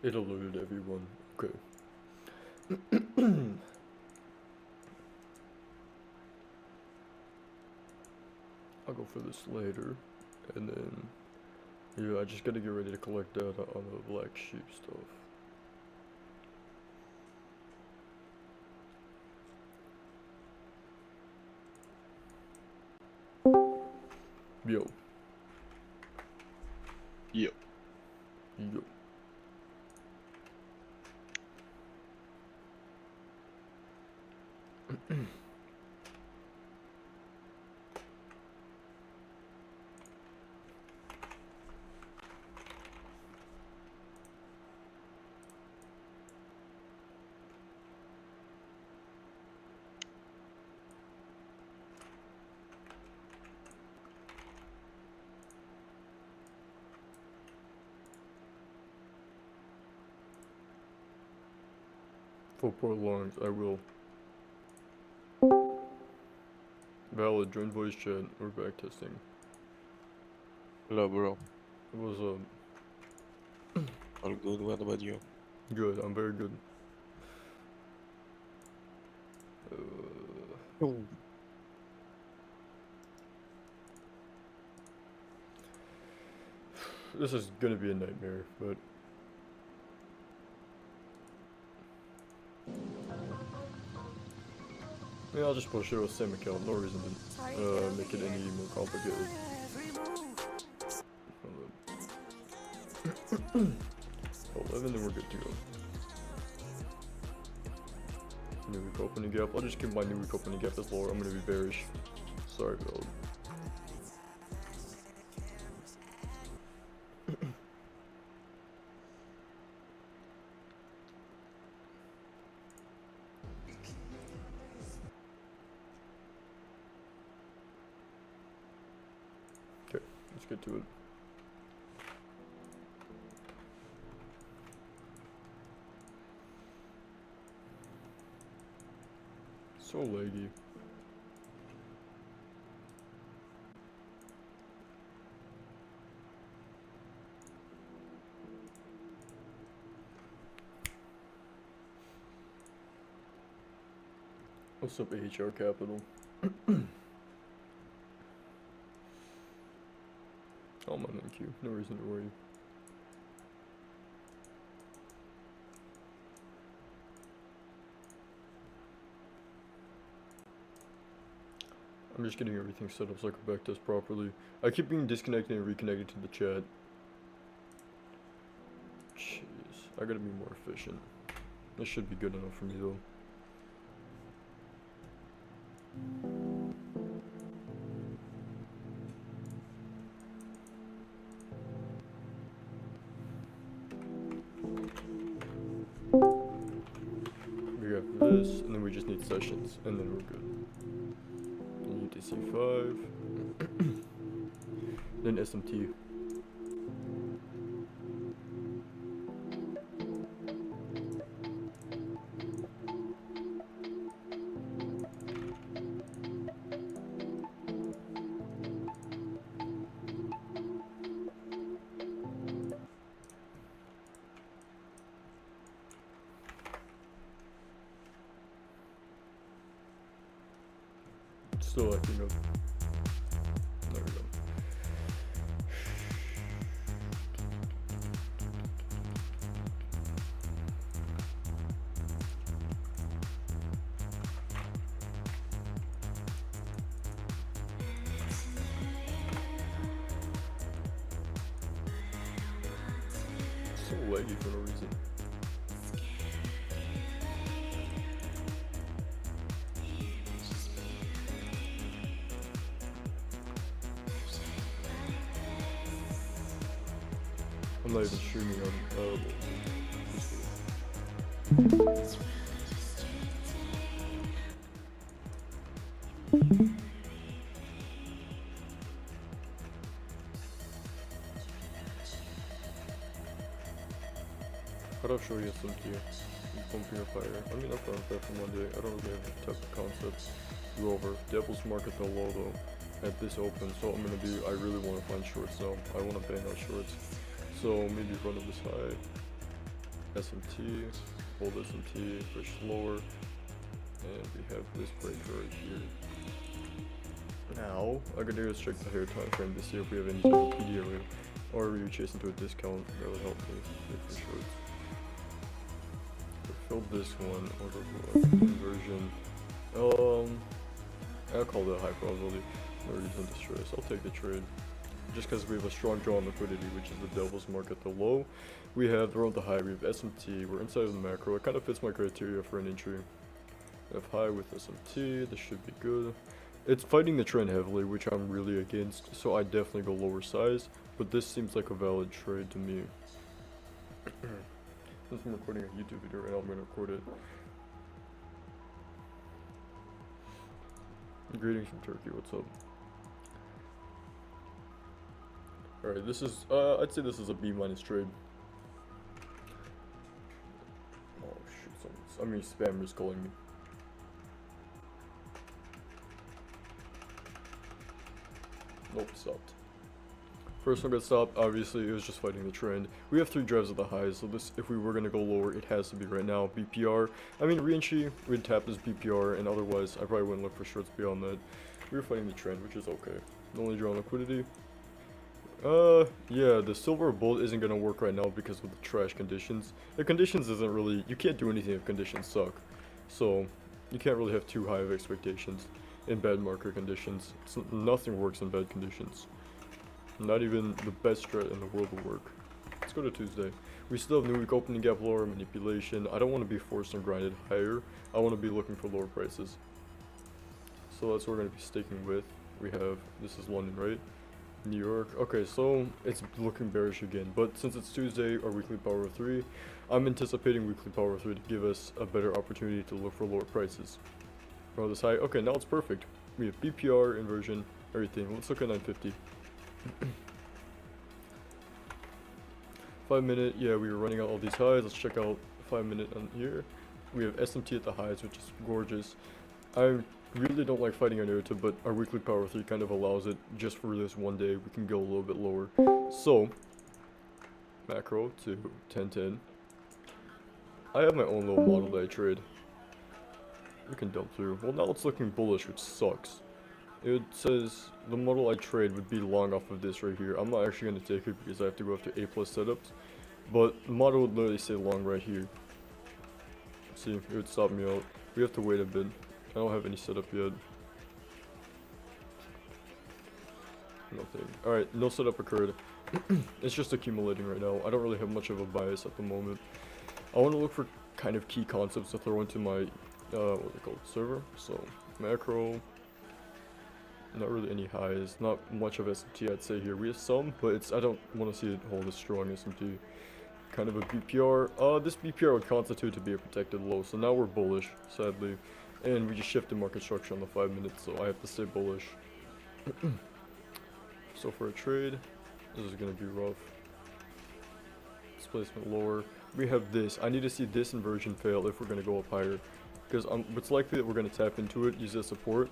It alerted everyone. Okay. I'll go for this later. And then, yeah, I just gotta get ready to collect data on the black sheep stuff. Yo. Yo. Yo. For prolonged, I will. Valid, join voice chat, we're backtesting. Hello, bro. It was, All good. What about you? good, I'm very good. This is gonna be a nightmare, but... Yeah, I'll just push it with the same account, no reason to make it any more complicated. 11 and we're good to go. New week opening gap. I'll just keep my new week opening gap as lower. I'm gonna be bearish. Sorry, Bill. Okay, let's get to it. So laggy. What's up, AHR Capital? Oh, I'm on NQ. No reason to worry. I'm just getting everything set up so I can backtest properly. I keep being disconnected and reconnected to the chat. Jeez, I gotta be more efficient. This should be good enough for me though. We got this, and then we just need sessions, and then we're good. UTC5, then SMT. Still acting up. There we go. So laggy for no reason. I'm not even streaming on How do I show you SMT? Pumping your fire. I mean, I've done that for one day. I don't really have the type of concepts to go over. Devil's market the low though at this open, so I'm gonna be. I really want to find shorts though. I want to bang out shorts. So maybe run of this high. SMT, hold SMT, push lower, and we have this breaker right here. Now, I could do is check the higher time frame to see if we have any sort of PD area, or are you chasing to a discount? That would help me for shorts. Filled this one, order conversion. I'll call that high probability. No reason to stress. I'll take the trade. Just because we have a strong draw on liquidity, which is the devil's mark at the low. We have the road the high, we have SMT, we're inside of the macro. It kind of fits my criteria for an entry. We have high with SMT, this should be good. It's fighting the trend heavily, which I'm really against, so I definitely go lower size, but this seems like a valid trade to me. Since I'm recording a YouTube video right now, I'm going to record it. Greetings from Turkey, what's up? Alright, this is, I'd say this is a B- trade. Oh shoot, spammers calling me. Nope, stopped. First one got stopped, obviously it was just fighting the trend. We have 3 drives at the highs, so this, if we were going to go lower, it has to be right now. BPR, re-entry, we'd tap this BPR, and otherwise I probably wouldn't look for shorts beyond that. We were fighting the trend, which is okay. Only draw on liquidity. Yeah, the silver bull isn't going to work right now because of the trash conditions. The conditions isn't really, you can't do anything if conditions suck. So, you can't really have too high of expectations in bad market conditions. Nothing works in bad conditions. Not even the best strat in the world will work. Let's go to Tuesday. We still have new week opening gap lower, manipulation. I don't want to be forced and grinded higher. I want to be looking for lower prices. So that's what we're going to be sticking with. We have, this is London, right? New York. Okay, so it's looking bearish again. But since it's Tuesday, our weekly power of 3, I'm anticipating weekly power of 3 to give us a better opportunity to look for lower prices. From this high. Okay, now it's perfect. We have BPR, inversion, everything. Let's look at 950. 5 minute, yeah, we were running out all these highs. Let's check out 5 minute on here. We have SMT at the highs, which is gorgeous. I really don't like fighting our narrative, but our weekly power 3 kind of allows it. Just for this one day, we can go a little bit lower. So, macro to 1010. I have my own little model that I trade. We can dump through. Well, now it's looking bullish, which sucks. It says the model I trade would be long off of this right here. I'm not actually going to take it because I have to go after A+ setups. But the model would literally say long right here. See, it would stop me out. We have to wait a bit. I don't have any setup yet. Nothing. Alright, no setup occurred. It's just accumulating right now. I don't really have much of a bias at the moment. I want to look for kind of key concepts to throw into my, what's it called, server. So, macro. Not really any highs. Not much of SMT I'd say here. We have some, but I don't want to see it hold a strong SMT. Kind of a BPR. This BPR would constitute to be a protected low. So now we're bullish, sadly. And we just shifted market structure on the 5 minutes, so I have to stay bullish. So for a trade, this is going to be rough. Displacement lower. We have this. I need to see this inversion fail if we're going to go up higher. Because it's likely that we're going to tap into it, use it as support,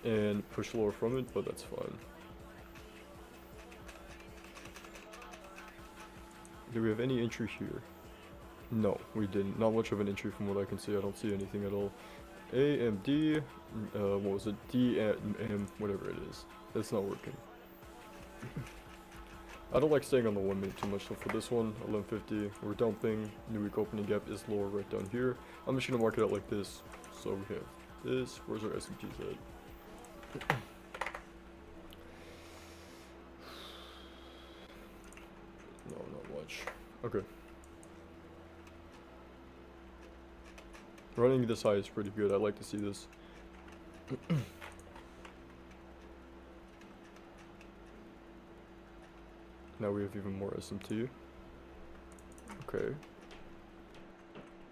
and push lower from it, but that's fine. Do we have any entry here? No, we didn't. Not much of an entry from what I can see. I don't see anything at all. AMD, what was it? DM, whatever it is. It's not working. I don't like staying on the 1 minute too much, so for this one, 1150, we're dumping. New week opening gap is lower right down here. I'm just gonna mark it out like this. So we have this. Where's our SMTs at? No, not much. Okay. Running this high is pretty good. I'd like to see this. Now we have even more SMT. Okay.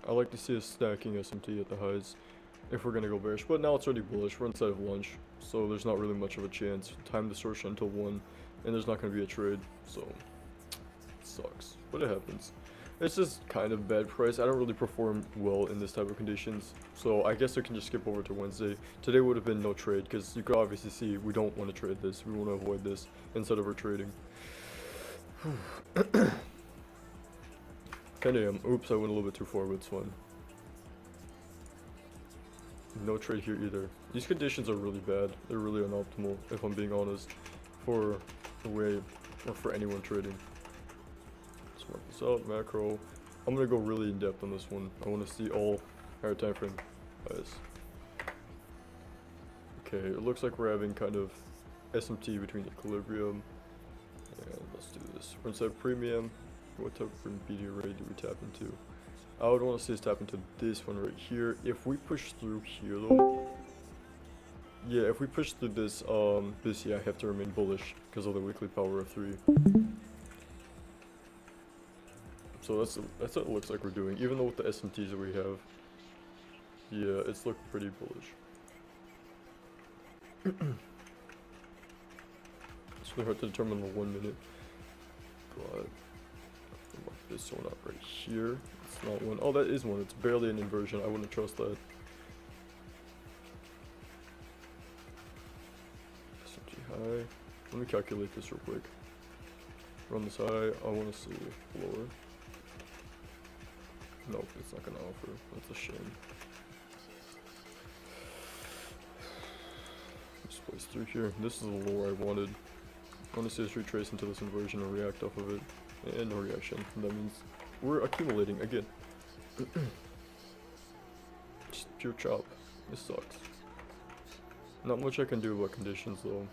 I like to see us stacking SMT at the highs if we're gonna go bearish. But now it's already bullish. We're inside of lunch, so there's not really much of a chance. Time distortion until 1, and there's not gonna be a trade. So it sucks, but it happens. It's just kind of bad price. I don't really perform well in this type of conditions, so I guess I can just skip over to Wednesday. Today would have been no trade because you could obviously see we don't want to trade this. We want to avoid this instead of our trading. 10 a.m. Oops, I went a little bit too far, but it's fine. No trade here either. These conditions are really bad. They're really unoptimal, if I'm being honest, for the way, or for anyone trading. Let's mark this out, macro. I'm gonna go really in depth on this one. I want to see all higher time frame highs. Okay, it looks like we're having kind of SMT between equilibrium. And let's do this. We're inside premium. What type of media rate do we tap into? I would want to see us tap into this one right here. If we push through here though, yeah, if we push through this, I have to remain bullish because of the weekly power of 3. So that's what it looks like we're doing. Even though with the SMTs that we have, yeah, it's looked pretty bullish. It's really hard to determine the 1 minute, but I'll mark this one up right here. It's not one. Oh, that is one. It's barely an inversion. I wouldn't trust that. SMT high. Let me calculate this real quick. Run this high. I want to see lower. Nope, it's not gonna offer. That's a shame. Let's place through here. This is the lower I wanted. I want to see us retrace into this inversion and react off of it. And no reaction. That means we're accumulating again. Just pure chop. This sucks. Not much I can do about conditions though.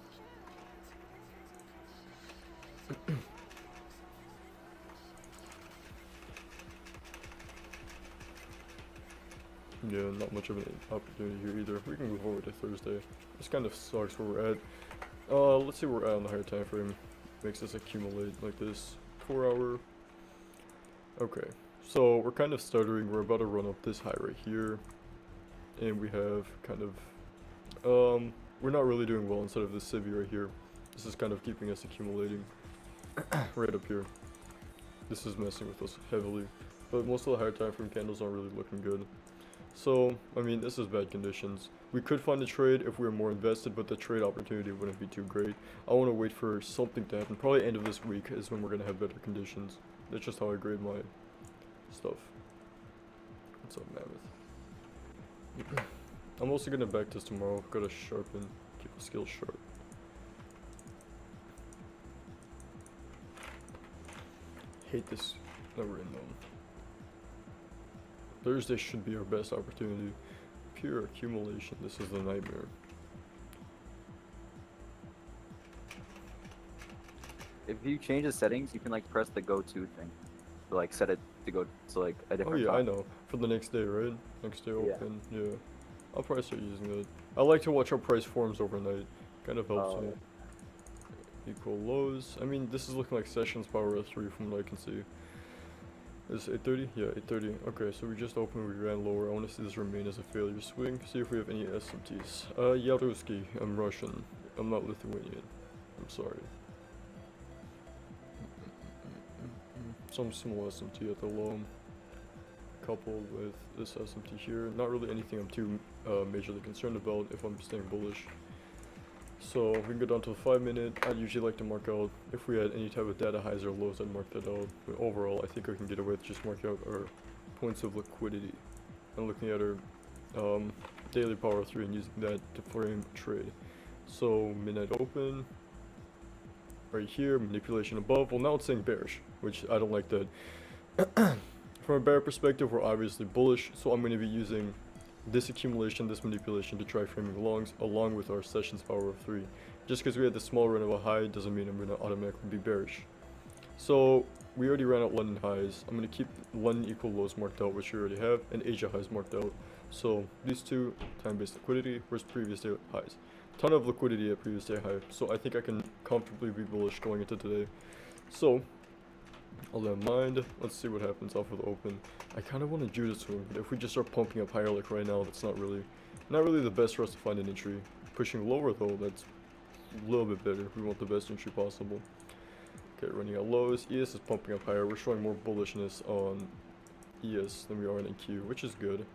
Yeah, not much of an opportunity here either. We can move over to Thursday. This kind of sucks where we're at. Let's see where we're at on the higher time frame. Makes us accumulate like this. 4 hour. Okay, so we're kind of stuttering. We're about to run up this high right here, and we have kind of we're not really doing well instead of this civvy right here. This is kind of keeping us accumulating right up here. This is messing with us heavily, but most of the higher time frame candles aren't really looking good. So, I mean, this is bad conditions. We could find a trade if we were more invested, but the trade opportunity wouldn't be too great. I want to wait for something to happen. Probably end of this week is when we're going to have better conditions. That's just how I grade my stuff. What's up, Mammoth? I'm also going to backtest tomorrow. Gotta sharpen, keep the skills sharp. Hate this that we're in though. Thursday should be our best opportunity. Pure accumulation. This is the nightmare. If you change the settings, you can like press the go-to thing. So like set it to go to like a Oh different yeah, I time. know. For the next day, right? Next day Yeah. open. Yeah. I'll probably start using that. I like to watch how price forms overnight. Kind of helps me. Equal lows. I mean, this is looking like sessions power of 3 from what I can see. Is it 8:30? Yeah, 8:30. Okay, so we just opened, we ran lower. I want to see this remain as a failure swing. See if we have any SMTs. Yaruski. I'm Russian. I'm not Lithuanian. I'm sorry. Some small SMT at the low. Coupled with this SMT here. Not really anything I'm too majorly concerned about if I'm staying bullish. So we can go down to the 5 minute. I'd usually like to mark out if we had any type of data highs or lows, I'd mark that out. But overall, I think we can get away with just marking out our points of liquidity and looking at our daily power of 3 and using that to frame trade. So midnight open right here, manipulation above. Well, now it's saying bearish, which I don't like that. From a bear perspective, we're obviously bullish, so I'm going to be using this accumulation, this manipulation to try framing longs along with our sessions power of 3. Just because we had the small run of a high doesn't mean I'm going to automatically be bearish. So we already ran out London highs. I'm going to keep London equal lows marked out, which we already have, and Asia highs marked out. So these two, time-based liquidity versus previous day highs. Ton of liquidity at previous day high, so I think I can comfortably be bullish going into today. So all that in mind, let's see what happens off of the open. I kind of want to Judas swing, but if we just start pumping up higher like right now, that's not really the best for us to find an entry. Pushing lower though, that's a little bit better. We want the best entry possible. Okay, running out lows. ES is pumping up higher. We're showing more bullishness on ES than we are in NQ, which is good.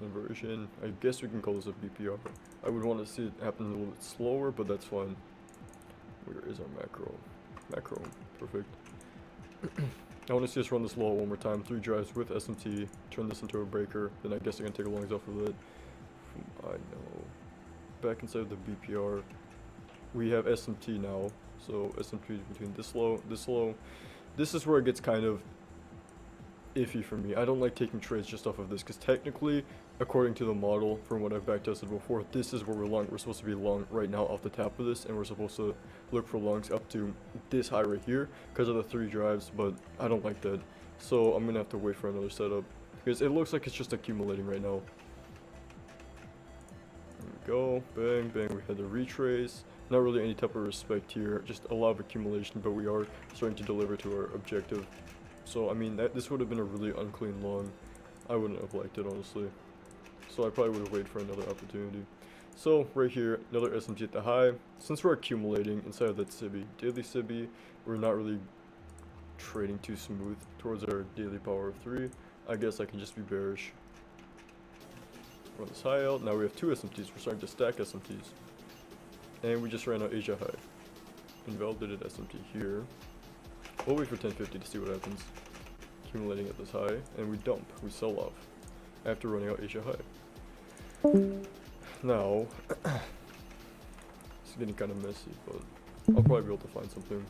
Inversion. I guess we can call this a BPR. I would want to see it happen a little bit slower, but that's fine. Where is our macro? Macro, perfect. I want to see us run this low one more time. 3 drives with SMT, turn this into a breaker, then I guess I can take a longs off of it. I know. Back inside of the BPR, we have SMT now. So SMT between this low, this low. This is where it gets kind of iffy for me. I don't like taking trades just off of this because technically, according to the model from what I've backtested before, this is where we're long. We're supposed to be long right now off the top of this, and we're supposed to look for longs up to this high right here because of the 3 drives, but I don't like that. So I'm gonna have to wait for another setup because it looks like it's just accumulating right now. There we go, bang, bang, we had the retrace. Not really any type of respect here, just a lot of accumulation, but we are starting to deliver to our objective. So, I mean, this would have been a really unclean long. I wouldn't have liked it, honestly. So I probably would have waited for another opportunity. So, right here, another SMT at the high. Since we're accumulating inside of that Sibby, daily Sibby, we're not really trading too smooth towards our daily power of 3. I guess I can just be bearish. Run this high out. Now we have 2 SMTs. We're starting to stack SMTs. And we just ran out Asia high. Invalidated SMT here. We'll wait for 1050 to see what happens. Accumulating at this high, and we dump. We sell off after running out Asia high. Now, it's getting kind of messy, but I'll probably be able to find something.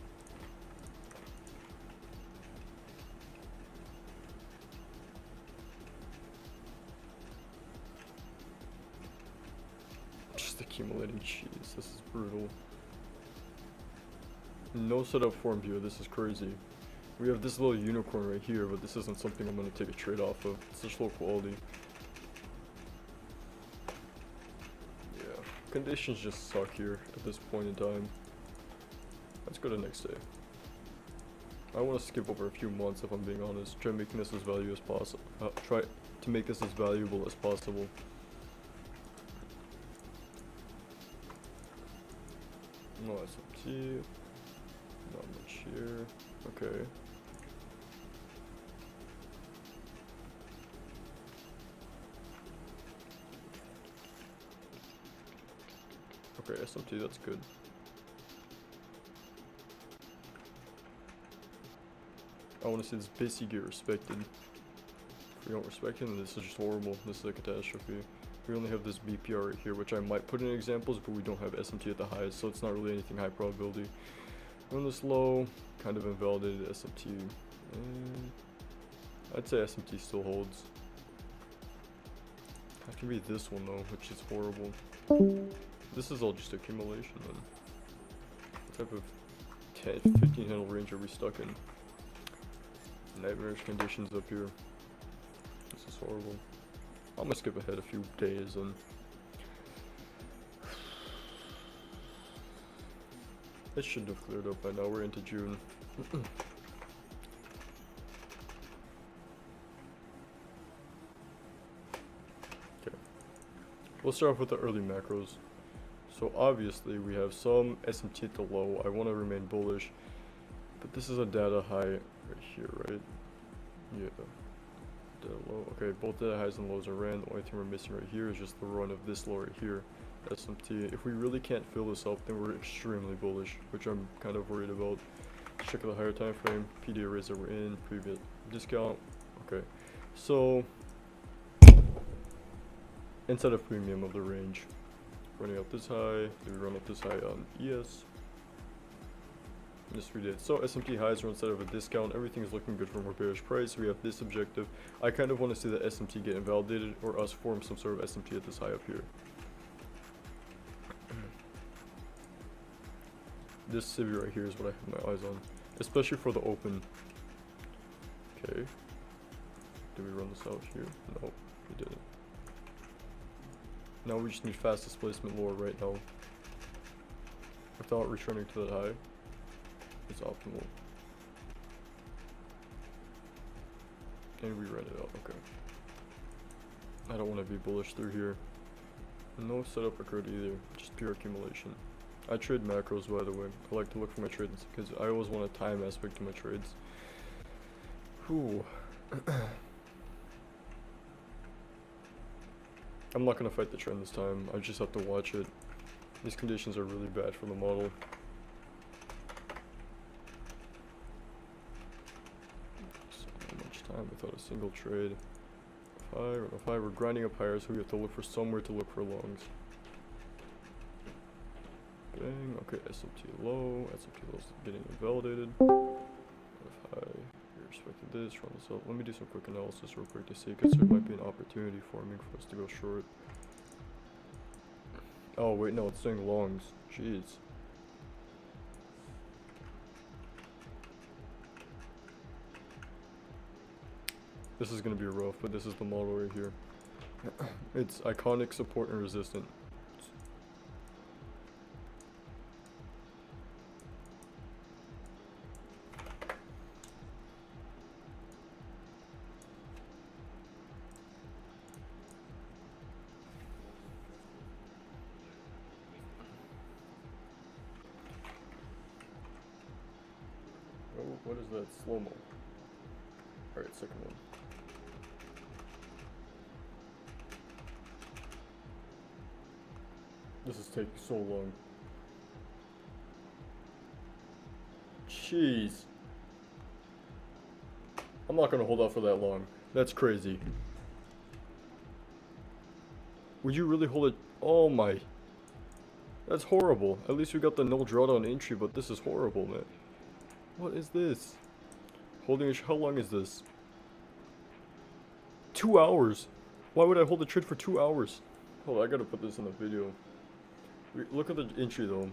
Just accumulating cheese. This is brutal. No setup form view. This is crazy. We have this little unicorn right here, but this isn't something I'm going to take a trade off of. It's such low quality. Yeah, conditions just suck here at this point in time. Let's go to next day. I want to skip over a few months if I'm being honest. Try making this as valuable as possible. Try to make this as valuable as possible. No SMT. Not much here. Okay. Okay, SMT, that's good. I want to see this busy get respected. If we don't respect him, this is just horrible. This is a catastrophe. We only have this BPR right here, which I might put in examples, but we don't have SMT at the highest, so it's not really anything high probability. Run this low, kind of invalidated SMT. And I'd say SMT still holds. Have to be this one though, which is horrible. This is all just accumulation then. What type of 10, 15 handle range are we stuck in? Nightmarish conditions up here. This is horrible. I'm gonna skip ahead a few days and it should have cleared up by now. We're into June. Okay. We'll start off with the early macros. So obviously we have some SMT at the low. I want to remain bullish, but this is a data high right here, right? Yeah. Data low. Okay, both data highs and lows are ran. The only thing we're missing right here is just the run of this low right here. SMT. If we really can't fill this up, then we're extremely bullish, which I'm kind of worried about. Check the higher time frame. PD arrays that we're in. Previous discount. Okay. So inside of premium of the range. Running up this high. Did we run up this high on ES? Yes, we did. So SMT highs are instead of a discount. Everything is looking good from our bearish price. We have this objective. I kind of want to see the SMT get invalidated or us form some sort of SMT at this high up here. This civvy right here is what I have my eyes on, especially for the open. Okay. Did we run this out here? No, we didn't. Now we just need fast displacement lower right now. Without returning to that high. It's optimal. And we ran it out, okay. I don't want to be bullish through here. No setup occurred either, just pure accumulation. I trade macros, by the way. I like to look for my trades because I always want a time aspect to my trades. Whew. I'm not going to fight the trend this time. I just have to watch it. These conditions are really bad for the model. time without a single trade. If I were grinding up higher, so we have to look for somewhere to look for longs. Bang. Okay, SMT low. SMT low is getting invalidated. If I respected this, run this up. Let me do some quick analysis real quick to see, because there might be an opportunity forming for us to go short. Oh wait, no, it's saying longs. Jeez. This is gonna be rough, but this is the model right here. It's iconic, support, and resistant. Oh, what is that? Slow-mo. Alright, second one. This is taking so long. Jeez. I'm not gonna hold out for that long. That's crazy. Would you really hold it? Oh my. That's horrible. At least we got the no drawdown entry, but this is horrible, man. What is this? Holding how long is this? 2 hours. Why would I hold the trade for 2 hours? Hold on, I gotta put this in the video. Look at the entry though.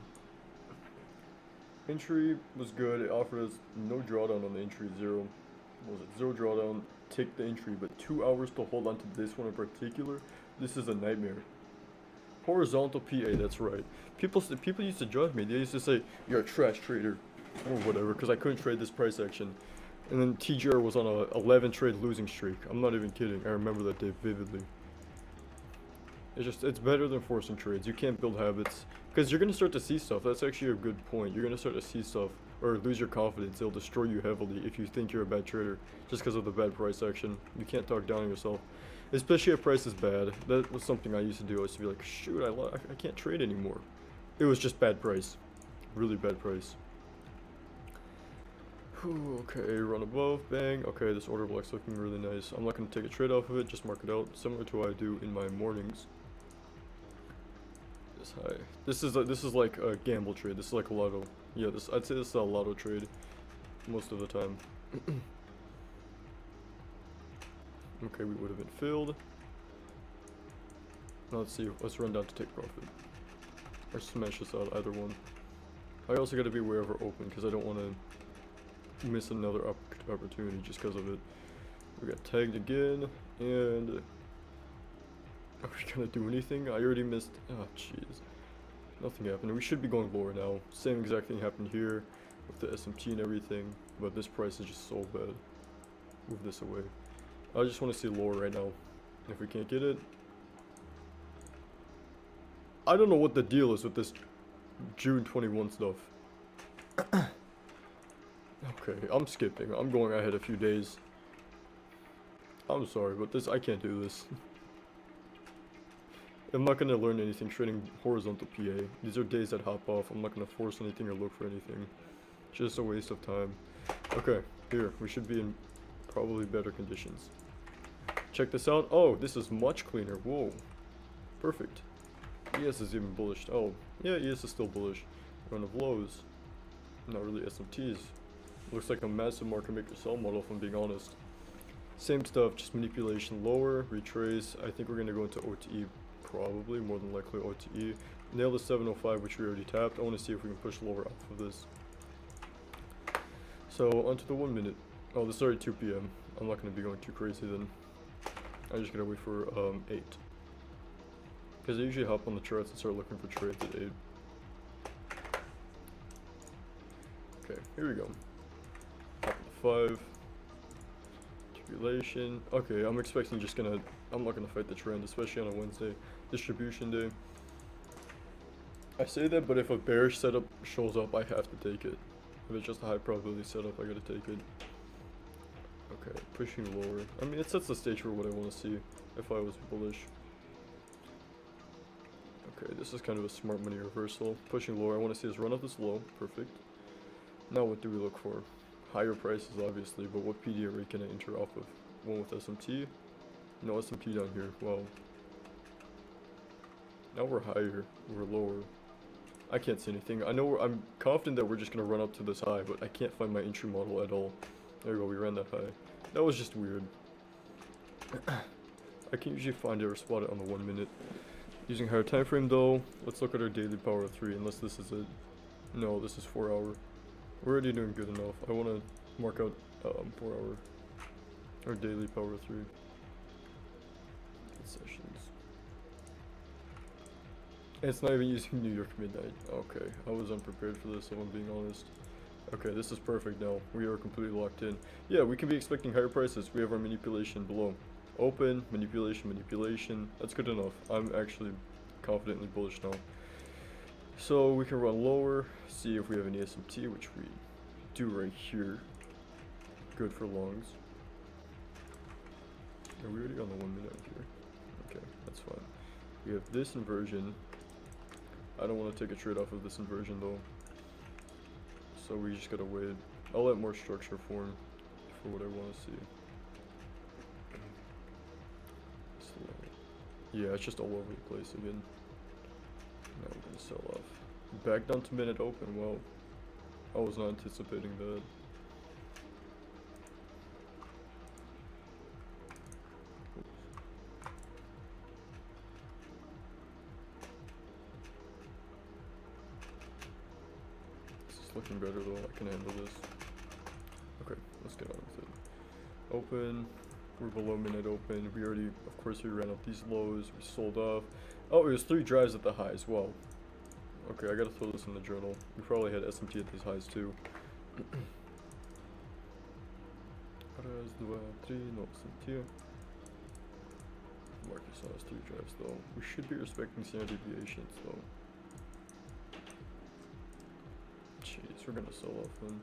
Entry was good. It offered us no drawdown on the entry, zero. What was it? Zero drawdown. Take the entry, but 2 hours to hold on to this one in particular. This is a nightmare. Horizontal PA, that's right. People used to judge me. They used to say you're a trash trader or whatever because I couldn't trade this price action. And then TGR was on a 11 trade losing streak. I'm not even kidding. I remember that day vividly. It's better than forcing trades. You can't build habits because you're gonna start to see stuff. That's actually a good point. You're gonna start to see stuff or lose your confidence. It'll destroy you heavily if you think you're a bad trader just because of the bad price action. You can't talk down on yourself, especially if price is bad. That was something I used to do. I used to be like, shoot, I can't trade anymore. It was just bad price, really bad price. Whew, okay, run above, bang. Okay, this order block's looking really nice. I'm not gonna take a trade off of it. Just mark it out, similar to what I do in my mornings. High. This is like a gamble trade. This is like a lotto. Yeah, I'd say this is a lotto trade most of the time. Okay, we would have been filled. Now let's see. Let's run down to take profit or smash this out. Either one. I also got to be aware of our open because I don't want to miss another opportunity just because of it. We got tagged again, and are we gonna do anything? I already missed. Oh, jeez. Nothing happened. We should be going lower now. Same exact thing happened here with the SMT and everything, but this price is just so bad. Move this away. I just want to see lower right now. If we can't get it, I don't know what the deal is with this June 21 stuff. Okay, I'm skipping. I'm going ahead a few days. I'm sorry, but I can't do this. I'm not going to learn anything trading horizontal PA. These are days that hop off. I'm not going to force anything or look for anything. Just a waste of time. Okay, here. We should be in probably better conditions. Check this out. Oh, this is much cleaner. Whoa. Perfect. ES is even bullish. Oh, yeah, ES is still bullish. Run of lows. Not really SMTs. Looks like a massive market maker sell model, if I'm being honest. Same stuff, just manipulation lower, retrace. I think we're going to go into OTE. Probably, more than likely OTE. Nail the 705, which we already tapped. I want to see if we can push lower off of this. So, onto the 1 minute. Oh, this is already 2 p.m. I'm not going to be going too crazy then. I'm just going to wait for 8. Because I usually hop on the charts and start looking for trades at 8. Okay, here we go. Hop on the 5. Tribulation. Okay, I'm expecting I'm not gonna fight the trend, especially on a Wednesday. Distribution day. I say that, but if a bearish setup shows up, I have to take it. If it's just a high probability setup, I gotta take it. Okay, pushing lower. I mean, it sets the stage for what I want to see if I was bullish. Okay, this is kind of a smart money reversal. Pushing lower, I want to see us run up this low. Perfect. Now what do we look for? higher prices, obviously, but what PD array can I enter off of? One with SMT? No SMT down here. Well, now we're higher. We're lower. I can't see anything. I'm confident that we're just gonna run up to this high, but I can't find my entry model at all. There we go. We ran that high. That was just weird. I can usually find it or spot it on the 1 minute. Using higher time frame though, let's look at our daily power of 3, unless this is it. No, this is 4 hour. We're already doing good enough. I want to mark out 4 hour or daily power of 3 sessions. And it's not even using New York midnight. Okay, I was unprepared for this, if I'm being honest. Okay, this is perfect now. We are completely locked in. Yeah, we can be expecting higher prices. We have our manipulation below. Open, manipulation, manipulation. That's good enough. I'm actually confidently bullish now. So we can run lower, see if we have any SMT, which we do right here. Good for longs. Are we already on the 1 minute here? Okay, that's fine. We have this inversion. I don't want to take a trade off of this inversion though. So we just gotta wait. I'll let more structure form for what I want to see. Yeah, it's just all over the place again. Now we're gonna sell off. Back down to minute open. Well, I was not anticipating that. This is looking better though. I can handle this. Okay, let's get on with it. Open. We're below minute open. We already, of course, we ran up these lows. We sold off. Oh, it was 3 drives at the high as well. Okay, I gotta throw this in the journal. We probably had SMT at these highs too. Раз, два, три, no SMT. Marcus has 3 drives though. We should be respecting standard deviations though. Jeez, we're gonna sell off then.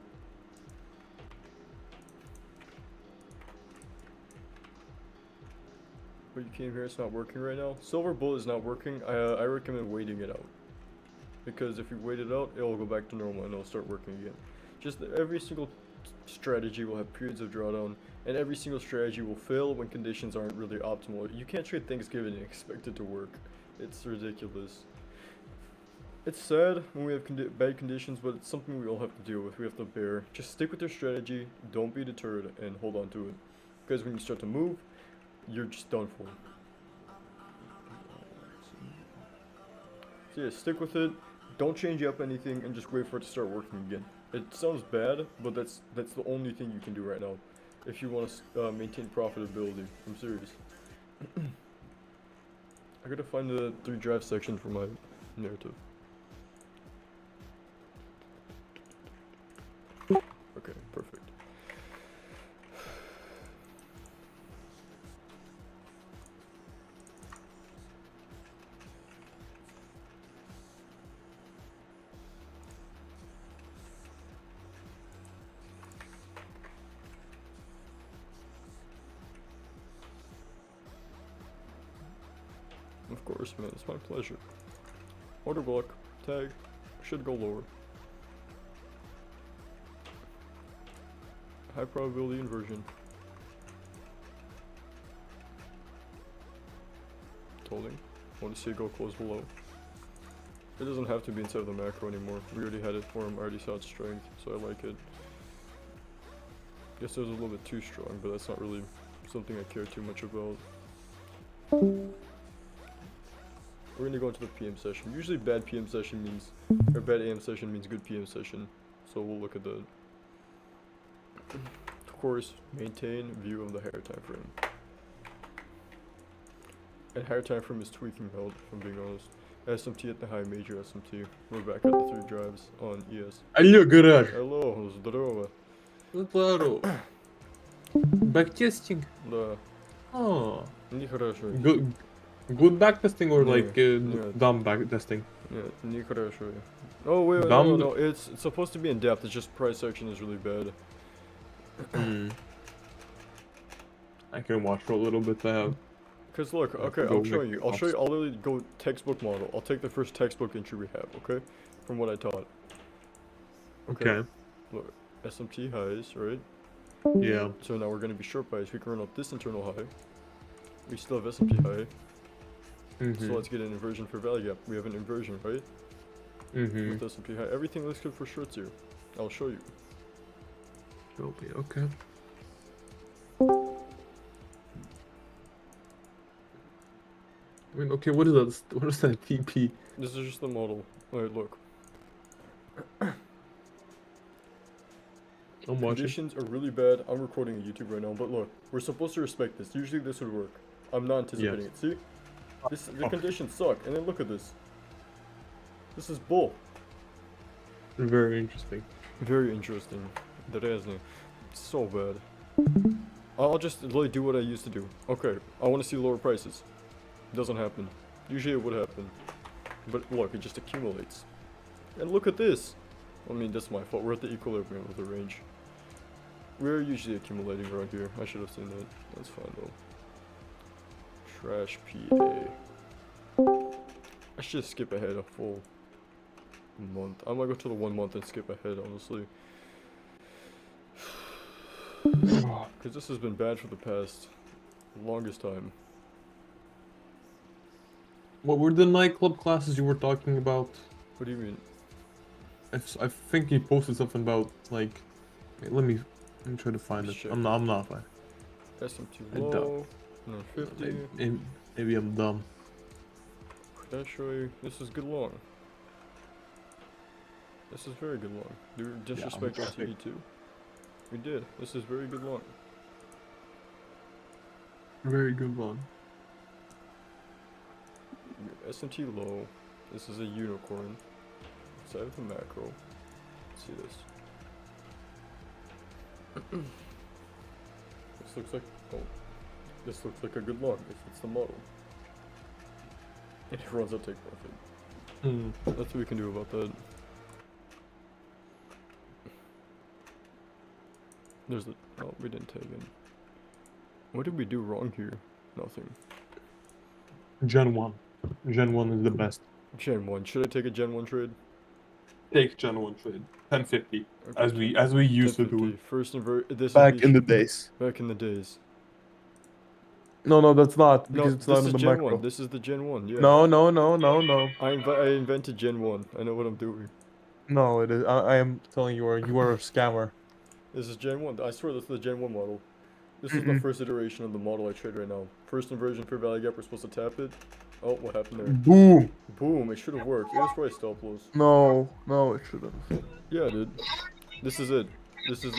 But you came here, it's not working right now. Silver Bull is not working. I recommend waiting it out. Because if you wait it out, it'll go back to normal and it'll start working again. Just every single strategy will have periods of drawdown, and every single strategy will fail when conditions aren't really optimal. You can't trade Thanksgiving and expect it to work. It's ridiculous. It's sad when we have bad conditions, but it's something we all have to deal with. We have to bear. Just stick with your strategy, don't be deterred, and hold on to it. Because when you start to move, you're just done for. So yeah, stick with it. Don't change up anything and just wait for it to start working again. It sounds bad, but that's the only thing you can do right now if you want to maintain profitability. I'm serious. I gotta find the 3 drive section for my narrative. Okay, perfect. Of course, man, it's my pleasure. Order block, tag, should go lower. High probability inversion. Holding. Want to see it go close below. It doesn't have to be inside of the macro anymore. We already had it for him, I already saw its strength, so I like it. Guess it was a little bit too strong, but that's not really something I care too much about. We're gonna go into the PM session. Usually bad PM session means, or bad AM session means good PM session. So we'll look at that. Of course, maintain view of the higher time frame. And higher time frame is tweaking out, if I'm being honest. SMT at the high, major SMT. We're back at the 3 drives on ES. Алло, гараж. Hello, здорово. Здорово. Backtesting? Да, Oh. нехорошо. Good backtesting or Yeah, like yeah. dumb backtesting? Нет, нехорошо. Oh wait, Dumb- no, it's supposed to be in depth. It's just price action is really bad. I can watch for a little bit. I have. Cause look, okay, Go I'll show make you. I'll show you. ops. I'll literally go textbook model. I'll take the first textbook entry we have. Okay, from what I taught. Okay. Look, SMT highs, right? Yeah. So now we're gonna be short bias. We can run up this internal high. We still have SMT high. So let's get an inversion for value gap. We have an inversion, right? With S&P high. Everything looks good for shorts here. I'll show you. Will be okay. I mean, okay, what is that? What is that TP? This is just the model. Alright, look. I'm watching. Conditions are really bad. I'm recording on YouTube right now, but look, we're supposed to respect this. Usually this would work. I'm not anticipating it. See? The conditions suck. And then look at this. This is bull. Very interesting. Very interesting. That is so bad. I'll just literally do what I used to do. Okay, I want to see lower prices. Doesn't happen. Usually it would happen. But look, it just accumulates. And look at this. I mean, that's my fault. We're at the equilibrium of the range. We're usually accumulating around here. I should have seen that. That's fine though. Trash PA. I should skip ahead a full month. I might go to the 1 month and skip ahead, honestly. Because this has been bad for the past longest time. What were the nightclub classes you were talking about? What do you mean? I think he posted something about like. Wait, let me try to find it. Check. I'm not fine. SMT I low. 950. Maybe I'm dumb. Could I show you? This is good long. This is very good long. Do we disrespect LTD too? We did. This is very good long. Very good one. SMT low. This is a unicorn. Inside of the macro. Let's see this. This looks like this looks like a good long if it's the model. And it runs out take profit. That's what we can do about that. There's the oh, we didn't take in. What did we do wrong here? Nothing. Gen 1. Gen 1 is the best. Gen 1. Should I take a Gen 1 trade? Take Gen 1 trade. 1050. Okay. As we used to do 1050. it. First invert. This Back is in the days. Back in the days. No, that's not No, because it's this not is in the Gen macro. 1. This is the Gen 1. Yeah. No. I invented Gen 1. I know what I'm doing. No, it is. I am telling you, you are a scammer. This is Gen 1. I swear this is the Gen 1 model. This is the first iteration of the model I trade right now. First inversion for value gap. We're supposed to tap it. Oh, what happened there? Boom. Boom. It should have worked. It was probably stop loss. No, it shouldn't. Yeah, dude. This is it. This is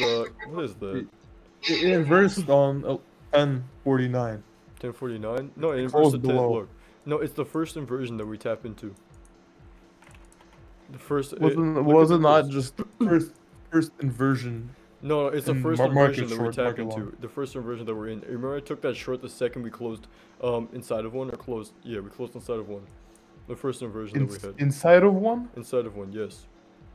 what is that? It inversed on 1049. 1049? No, it closed inversed at 10. below. Look. No, it's the first inversion that we tap into. The first. Was it not just first inversion? No, it's the in first market inversion that we short, tapped market into. long. The first inversion that we're in. Remember I took that short the second we closed inside of one or closed? Yeah, we closed inside of one. The first inversion that we had. Inside of one? Inside of one, yes.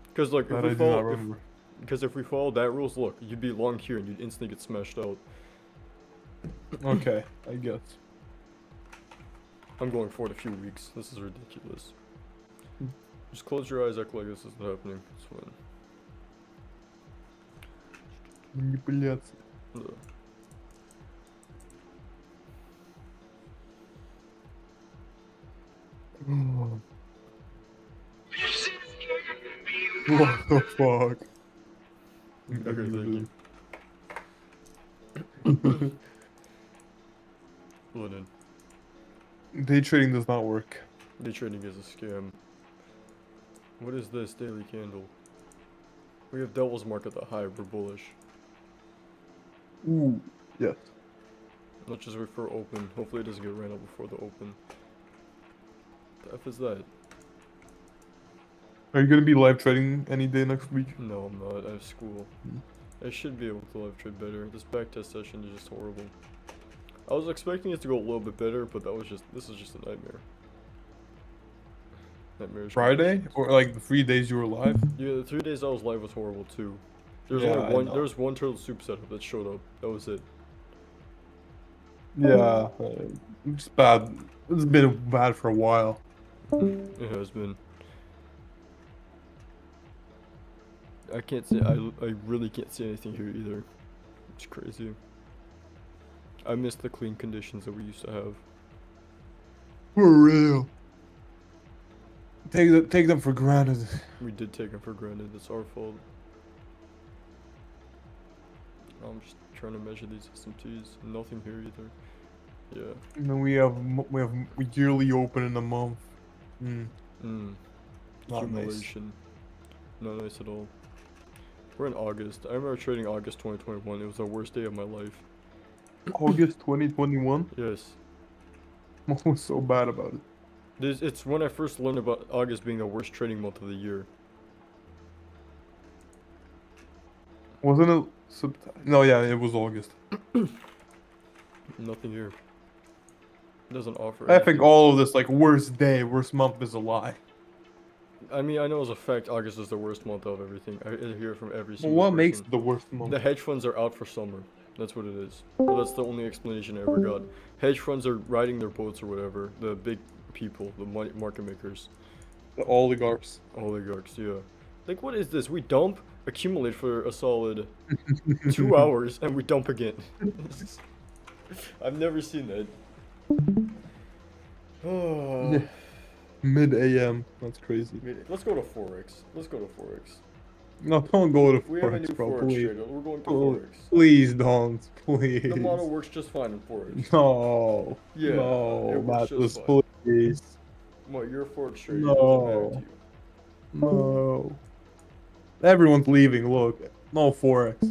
Because like That if we I do not follow, remember. because if we follow that rules, look, you'd be long here and you'd instantly get smashed out. Okay, I guess. I'm going forward a few weeks. This is ridiculous. Just close your eyes, act like this isn't happening. It's fine. Манипуляция. Да. What the fuck? Okay, thank you. Linen. Day trading does not work. Day trading is a scam. What is this daily candle? We have devil's mark at the high, we're bullish. Ooh, yes. Let's just wait for open. Hopefully it doesn't get ran out before the open. The F is that? Are you gonna be live trading any day next week? No, I'm not. I have school. I should be able to live trade better. This backtest session is just horrible. I was expecting it to go a little bit better, but this is just a nightmare. Nightmarish. Friday? Or like the 3 days you were live? Yeah, the 3 days I was live was horrible too. There's Yeah, only I one. know. There was one turtle soup setup that showed up. That was it. Yeah, it's bad. It's been bad for a while. It has been. I can't see. I really can't see anything here either. It's crazy. I miss the clean conditions that we used to have. For real. Take them for granted. We did take them for granted. It's our fault. I'm just trying to measure these SMTs. Nothing here either. Yeah. And then we have yearly open in a month. Mm. Not nice. Accumulation. Not nice at all. We're in August. I remember trading August 2021. It was the worst day of my life. August 2021. Yes. What was so bad about it? It's when I first learned about August being the worst trading month of the year. Wasn't it? No, yeah, it was August. Nothing here. It doesn't offer I think anything. all of this, like, worst day, worst month is a lie. I mean, I know as a fact August is the worst month of everything. I hear from every Well, single what person. makes it the worst month? The hedge funds are out for summer. That's what it is. Well, that's the only explanation I ever got. Hedge funds are riding their boats or whatever. The big people, the money market makers. The oligarchs. Oligarchs, yeah. Like, what is this? We dump, accumulate for a solid 2 hours, and we dump again. I've never seen that. Oh. Mid AM. That's crazy. Let's go to Forex. Let's go to Forex. No, don't go to We have a new Forex, bro. Forex Please. trader. We're going to Oh, Forex. please don't. Please. The model works just fine in Forex. No. Yeah, No, it works Mantas, just fine. please. What, you're a Forex trader? It doesn't matter to No. you. No. Everyone's leaving. Look. No Forex.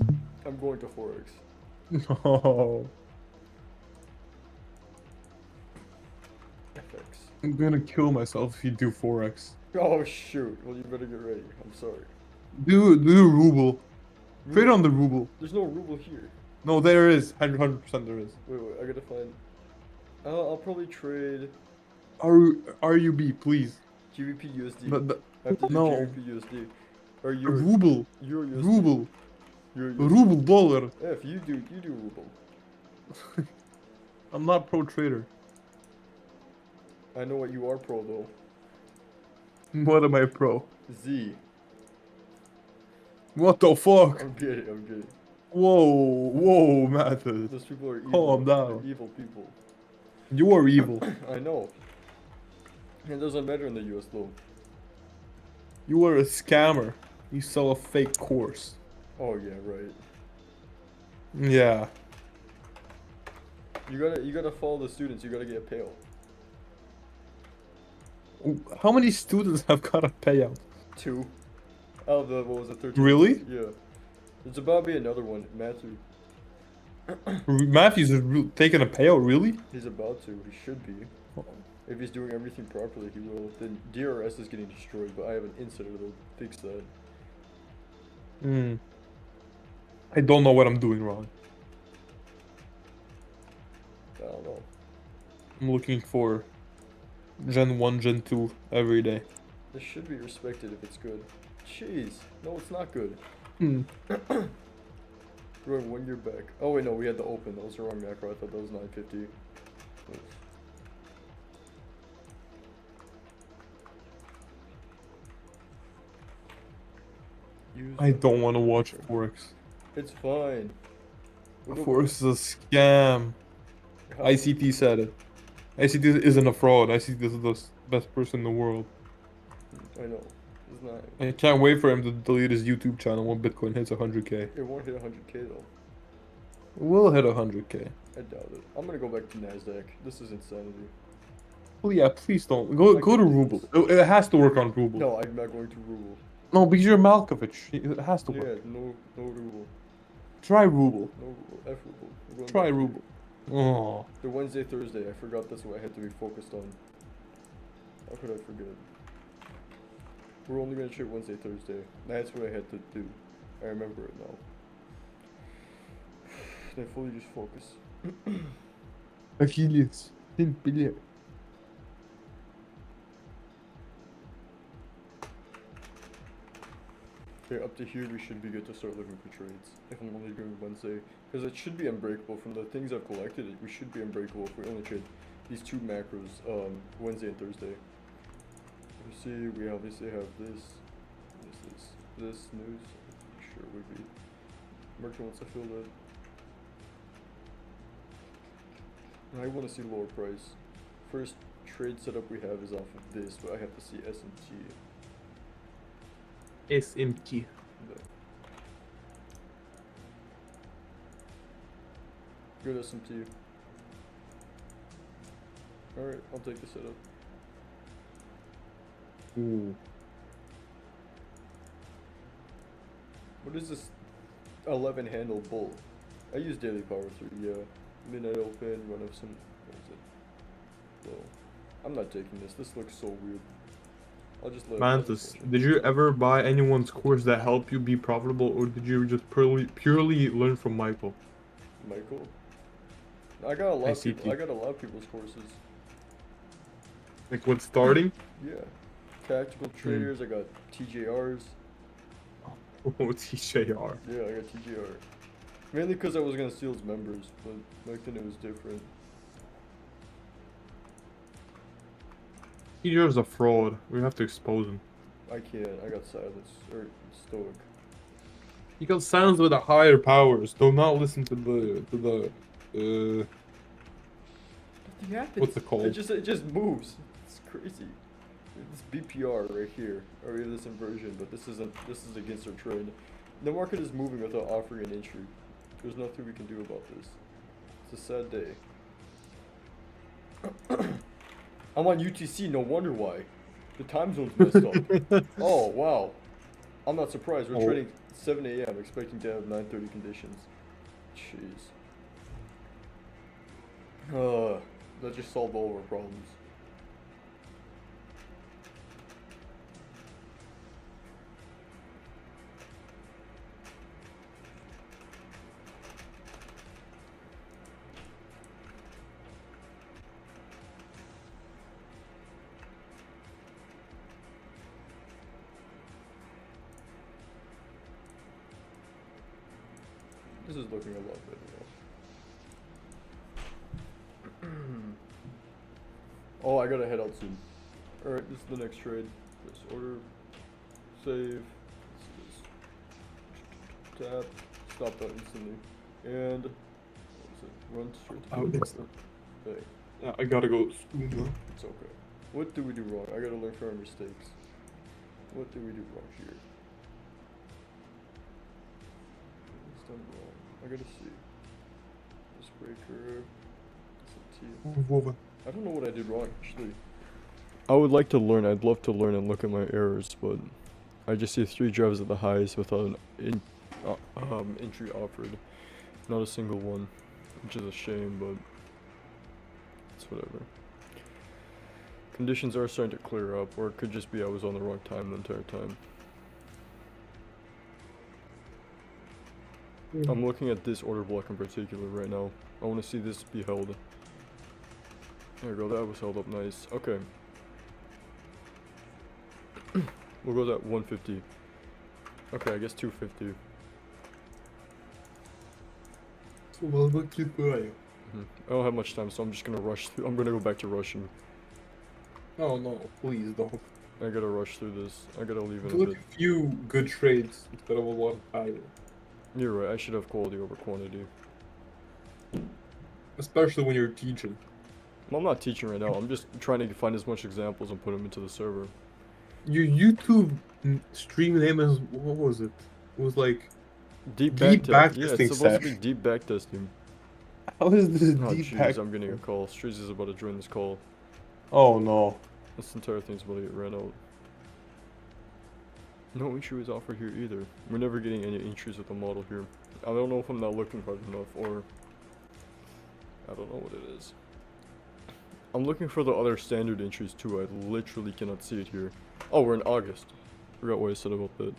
I'm going to Forex. No. FX. I'm gonna kill myself if you do Forex. Oh shoot. Well, you better get ready. I'm sorry. Do ruble. Trade on the ruble. There's no ruble here. No, there is. 100% there is. Wait, I gotta find. I'll probably trade RUB, please. GBP USD. But I have to do no. GBP USD. Or Euro. Ruble. Euro USD. Ruble. Euro USD. Ruble dollar. Yeah, if you do ruble. I'm not pro trader. I know what you are pro though. What am I pro? Z. What the fuck? I'm kidding. Whoa, Mathis. Those people are evil. Calm down. They're evil people. You are evil. I know. It doesn't matter in the US though. You are a scammer. You sell a fake course. Oh yeah, right. Yeah. You gotta follow the students. You gotta get a payout. How many students have got a payout? 2. Out of the, what was it, 13? Really? Yeah. There's about to be another one, Matthew. Matthew's taking a payout, really? He's about to. He should be. Oh. If he's doing everything properly, he will. Then DRS is getting destroyed, but I have an insider that'll fix that. I don't know what I'm doing wrong. I don't know. I'm looking for Gen 1, Gen 2 every day. This should be respected if it's good. Jeez. No, it's not good. Hmm. We're going 1 year back. Oh wait, no, we had the open. That was the wrong macro. I thought that was 950. Oops. I don't want to watch Forex. It's fine. Forex is a scam. ICT said it. ICT isn't a fraud. ICT is the best person in the world. I know. It's not. I can't wait for him to delete his YouTube channel when Bitcoin hits 100k. It won't hit 100k though. We'll hit 100k. I doubt it. I'm gonna go back to Nasdaq. This is insanity. Well, yeah, please don't. Go to Ruble. It has to work on Ruble. No, I'm not going to Ruble. No, because you're Malkovich. It has to Yeah, work. no Ruble. Try Ruble. No Ruble. F Ruble. We're going Try back to Ruble. Oh. The Wednesday, Thursday. I forgot that's what I had to be focused on. How could I forget? We're only gonna trade Wednesday, Thursday. That's what I had to do. I remember it now. Then fully just focus. Affiliates. Didn't believe. Okay, up to here we should be good to start looking for trades. If I'm only doing Wednesday. Because it should be unbreakable. From the things I've collected, we should be unbreakable if we only trade these 2 macros, Wednesday and Thursday. You see, we obviously have this news. Market once I feel that. I want to see lower price. First trade setup we have is off of this, but I have to see S&T. SMT. Good S&T. Alright, I'll take the setup. Ooh. What is this 11 handle bull? I use daily power through, yeah. Midnight open, run of some, what is it? So, I'm not taking this. This looks so weird. I'll just let Mantas, did you ever buy anyone's course that helped you be profitable, or did you just purely learn from Michael? Michael? I got a lot of people. ICT. I got a lot of people's courses. Like what starting? Yeah. Tactical traders, I got TJRs. Oh, TJR. Yeah, I got TJR. Mainly because I was gonna steal his members, but back then it was different. TJR is a fraud. We have to expose him. I can't. I got silence or stoic. He got sounds with the higher powers. Do not listen to the Nothing happens. What's it called? It just moves. It's crazy. This BPR right here, or we have this inversion, but this is against our trend. The market is moving without offering an entry. There's nothing we can do about this. It's a sad day. I'm on UTC, no wonder why. The time zone's messed up. Oh wow. I'm not surprised. We're trading 7 a.m. expecting to have 9:30 conditions. Jeez. That just solved all of our problems. This is looking a lot better now. Oh, I gotta head out soon. Alright, this is the next trade. Press order. Save. Tap. Stop that instantly. And what is it? Run straight to the next thing. Yeah, I gotta go to school now. It's okay. What do we do wrong? I gotta learn from our mistakes. What do we do wrong here? What's done wrong? I gotta see. This breaker. I don't know what I did wrong, actually. I would like to learn. I'd love to learn and look at my errors, but I just see 3 drives at the highs without an entry offered. Not a single one, which is a shame, but it's whatever. Conditions are starting to clear up, or it could just be I was on the wrong time the entire time. I'm looking at this order block in particular right now. I want to see this be held. There we go, that was held up nice. Okay. We'll go at 150. Okay, I guess 250. I don't have much time, so I'm just gonna rush through. I'm gonna go back to rushing. Oh no, please don't. I gotta rush through this. I gotta leave in a Look bit. a few good trades instead of a lot of bad. You're right, I should have quality over quantity. Especially when you're teaching. Well, I'm not teaching right now, I'm just trying to find as much examples and put them into the server. Your YouTube stream name is, what was it? It was like Deep Deep backtesting. Yeah, backtesting it's supposed to sesh. be deep backtesting. How is this Oh deep jeez, I'm getting a call. Streets is about to join this call. Oh no. This entire thing's about to get ran out. No entry was offered here either. We're never getting any entries with the model here. I don't know if I'm not looking hard enough or I don't know what it is. I'm looking for the other standard entries too. I literally cannot see it here. Oh, we're in August. Forgot what I said about that.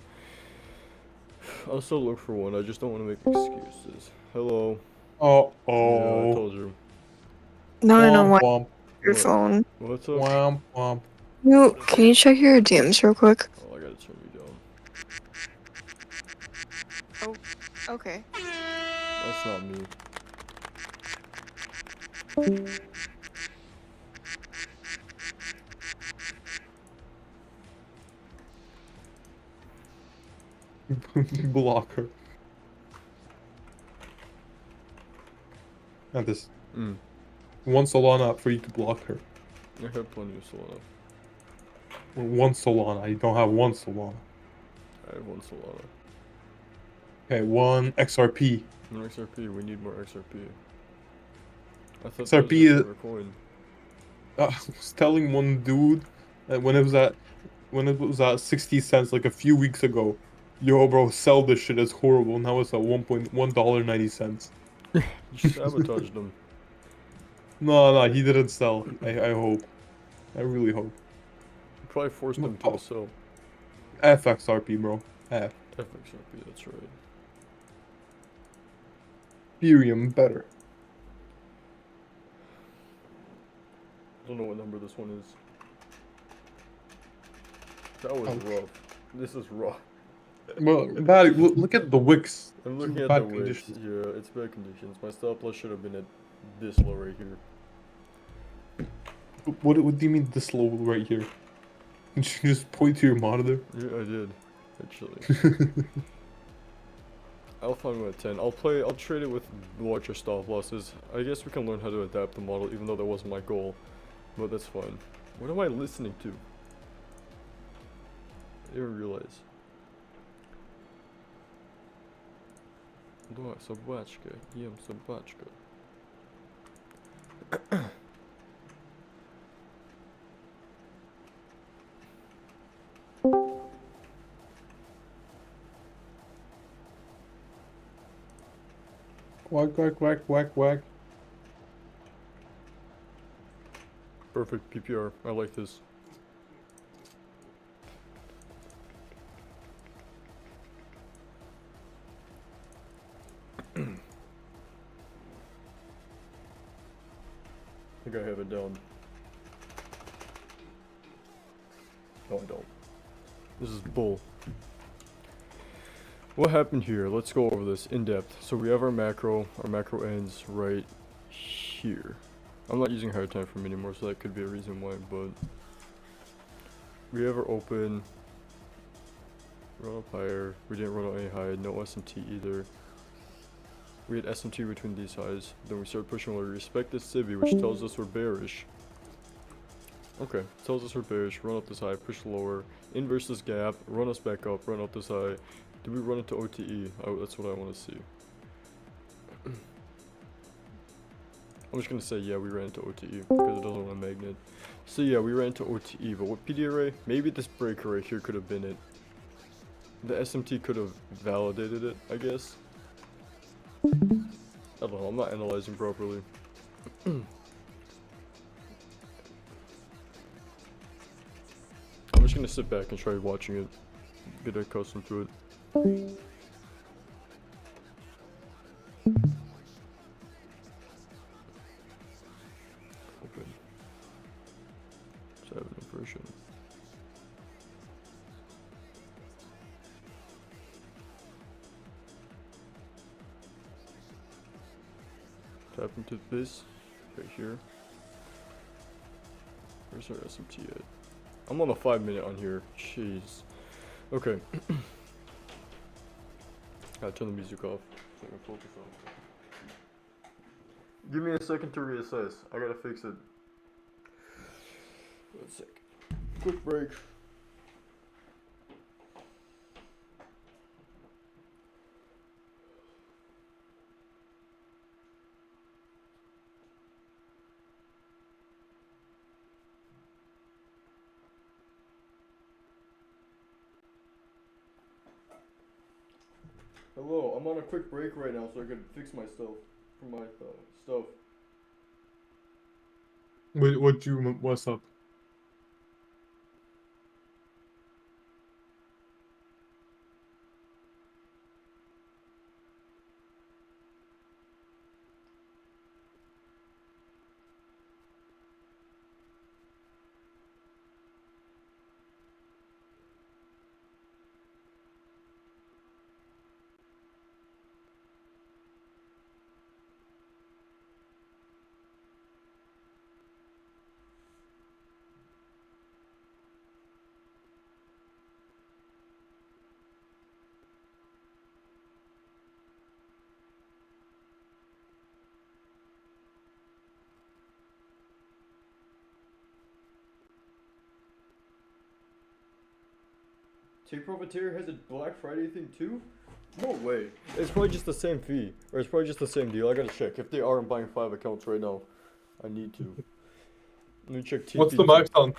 I'll still look for one. I just don't want to make excuses. Hello. Oh Yeah, I told you. No, I don't want Womp your What? phone. What's up? womp womp. Can you check your DMs real quick? Oh, I gotta turn you down. Okay. That's not me. Blocker. Mantas. Mm. One Solana for you to block her. I have plenty of Solana. One Solana. I don't have one Solana. I have one Solana. Okay, one XRP. More XRP. We need more XRP. I thought that was XRP your is. favorite coin. I was telling one dude that when it was at 60 cents like a few weeks ago, yo, bro, sell this shit. It's horrible. Now it's at $1.90. You sabotaged them. No, he didn't sell. I hope. I really hope. You probably forced them to Oh, sell. FXRP, bro. F. FXRP, that's right. Ethereum better. I don't know what number this one is. That was Ouch. rough. This is rough. Well, bad. Look at the wicks. I'm looking at Bad the wicks. conditions. Yeah, it's bad conditions. My stop loss should have been at this low right here. What do you mean this low right here? Did you just point to your monitor? Yeah, I did. Actually. I'll find one at 10. I'll trade it with larger stop losses. I guess we can learn how to adapt the model, even though that wasn't my goal. But that's fine. What am I listening to? I didn't realize. Да, собачка. Ем собачка. Quack, quack, quack, quack, quack. Perfect PPR. I like this. I think I have it down. No, I don't. This is bull. What happened here? Let's go over this in depth. So we have our macro. Our macro ends right here. I'm not using higher time frame anymore, so that could be a reason why, but we have our open. Run up higher. We didn't run up any high. No SMT either. We had SMT between these highs. Then we start pushing lower. Respect this Civi, which tells us we're bearish. Okay, tells us we're bearish. Run up this high, push lower. Inverse this gap. Run us back up. Run up this high. Do we run into OTE? Oh, that's what I want to see. I'm just gonna say yeah, we ran into OTE because it doesn't want a magnet. So yeah, we ran into OTE. But what PD array? Maybe this breaker right here could have been it. The SMT could have validated it, I guess. I don't know, I'm not analyzing properly. I'm just gonna sit back and try watching it. Get accustomed to it. Open. Let's have an impression. Tap into this right here. Where's our SMT at? I'm on the 5-minute on here. Jeez. Okay. Gotta turn the music off so I can focus on it. Give me a second to reassess. I gotta fix it. 1 sec. Quick break. Hello, I'm on a quick break right now so I can fix my stuff for my stuff. Wait, what's up? Take Profiteer has a Black Friday thing too? No way. It's probably just the same fee. Or it's probably just the same deal. I gotta check. If they are, I'm buying 5 accounts right now. I need to. Let me check TPT. What's the max on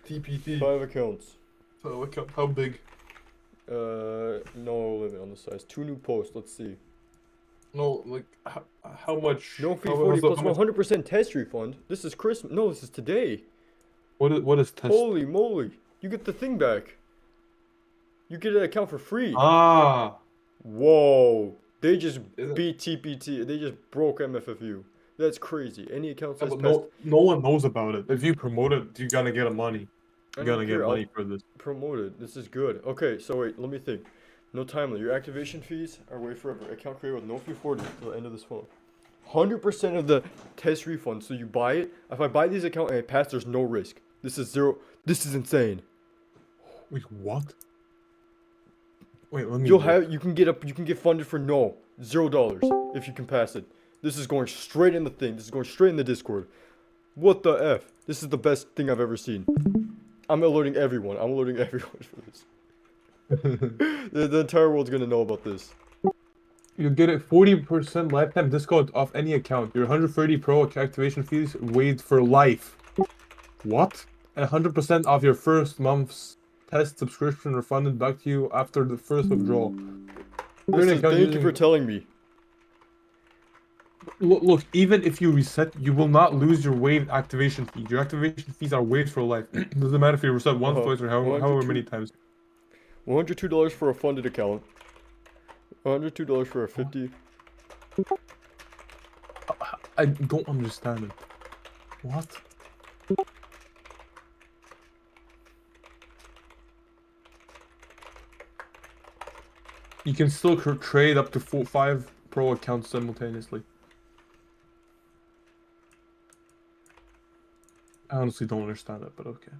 TPT? 5 accounts. So account, how big? No limit on the size. 2 new posts. Let's see. No, like how much? No fee how, 40 how plus much- 100% test refund. This is Christmas. No, this is today. What is test? Holy moly. You get the thing back. You get an account for free. Ah. Whoa. They just Is it- beat TPT. They just broke MFFU. That's crazy. Any account Yeah, size but past... no one knows about it. If you promote it, you're gonna get money. I You're don't gonna get care, money I'll for this. promote it. This is good. Okay, so wait, let me think. No time limit. Your activation fees are wait forever. Account created with no fee 40 until the end of this month. 100% of the test refund. So you buy it. If I buy these account and I pass, there's no risk. This is zero. This is insane. Wait, what? Wait, let me. You'll look. have you can get funded for $0 if you can pass it. This is going straight in the thing. This is going straight in the Discord. What the F? This is the best thing I've ever seen. I'm alerting everyone. I'm alerting everyone for this. The entire world's gonna know about this. You get a 40% lifetime discount off any account. Your 130 Pro activation fees waived for life. What? And 100% off your first month's test subscription refunded back to you after the first withdrawal. Listen, thank you for telling me. Look, even if you reset, you will not lose your waived activation fees. Your activation fees are waived for life. Doesn't matter if you reset once, Uh-huh. twice, or however many times. $102 for a funded account. $102 for a 50. I don't understand it. What? You can still trade up to 5 pro accounts simultaneously. I honestly don't understand it, but okay.